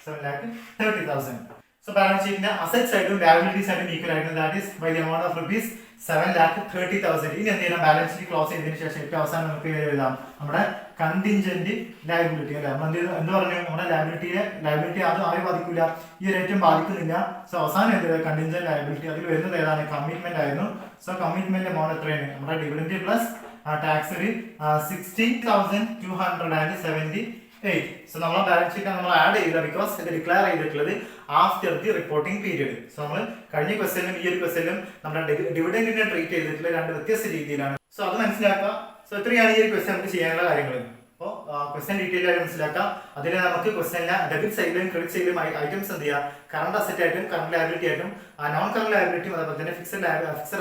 7,30,000. So balance sheet asset side and liability side equal ആയിട്ട് that is by the amount of rupees 7,30,000. ഇനി എന്ത് ചെയ്യണം ബാലൻസ് ഷീറ്റ് ക്ലോസ് ചെയ്തതിനു ശേഷം ഏറ്റവും അവസാനം നമുക്ക് എഴുതാം നമ്മുടെ കണ്ടിൻജന്റ് ലയബിലിറ്റി അല്ലെ. നമ്മൾ എന്ത് പറഞ്ഞു നമ്മുടെ ലയബിലിറ്റി അത് ആരും ബാധിക്കില്ല ഈ ഒരു ഐറ്റം ബാധിക്കുന്നില്ല. സോ അവസാനം എന്ത് കണ്ടിൻജന്റ് ലയബിലിറ്റി അതിൽ വരുന്നത് ഏതാണ് കമ്മിറ്റ്മെന്റ് ആയിരുന്നു. സോ കമ്മിറ്റ്മെന്റ് എമൗണ്ട് എത്രയാണ് നമ്മുടെ ഡിവിഡൻഡ് പ്ലസ് ടാക്സ് ഒരു 16,278. സോ നമ്മളെ ബാലൻസ് ഷീറ്റ് നമ്മൾ ആഡ് ചെയ്ത ബിക്കോസ് ഇത് ഡിക്ലെയർ ചെയ്തിട്ടുള്ളത് after the reporting period. So നമ്മൾ കഴിഞ്ഞ ക്വസ്റ്റ്യനും ഈ ഒരു ക്വസ്റ്റ്യനും നമ്മുടെ ഡിവിഡൻഡിനെ ട്രീറ്റ് ചെയ്തിട്ടുള്ള രണ്ട് വ്യത്യസ്ത രീതിയിലാണ്. സോ അത് മനസ്സിലാക്കുക. സോ ഇത്രയാണ് ഈ ഒരു ക്വസ്റ്റ്യൻ നമുക്ക് ചെയ്യാനുള്ള കാര്യങ്ങൾ. അപ്പോൾ ക്വസ്റ്റ്യൻ ഡീറ്റെയിൽ ആയിട്ട് മനസ്സിലാക്കാം. അതിൽ നമുക്ക് ക്വസ്റ്റ്യനിലെ ഡെബിറ്റ് സൈഡിലും ക്രെഡിറ്റ് സൈഡിലും ഐറ്റംസ് എന്ത് ചെയ്യുക കറണ്ട് അസറ്റ് ആയിട്ടും കറണ്ട് ലയബിലിറ്റി ആയിട്ടും നോൺ കറണ്ട് ലയബിലിറ്റിയും അതേപോലെ തന്നെ ഫിക്സഡ്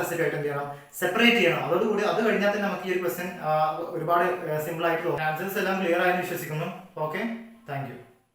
അസറ്റ് ആയിട്ടും എന്ത് ചെയ്യണം സെപ്പറേറ്റ് ചെയ്യണം. അതോടുകൂടി അത് കഴിഞ്ഞാൽ തന്നെ നമുക്ക് ഈ ഒരു ക്വസ്റ്റ്യൻ ഒരുപാട് സിമ്പിൾ ആയിട്ട് തോന്നും. ആൻസേഴ്സ് എല്ലാം ക്ലിയർ ആയെന്ന് വിശ്വസിക്കുന്നു. Okay thank you.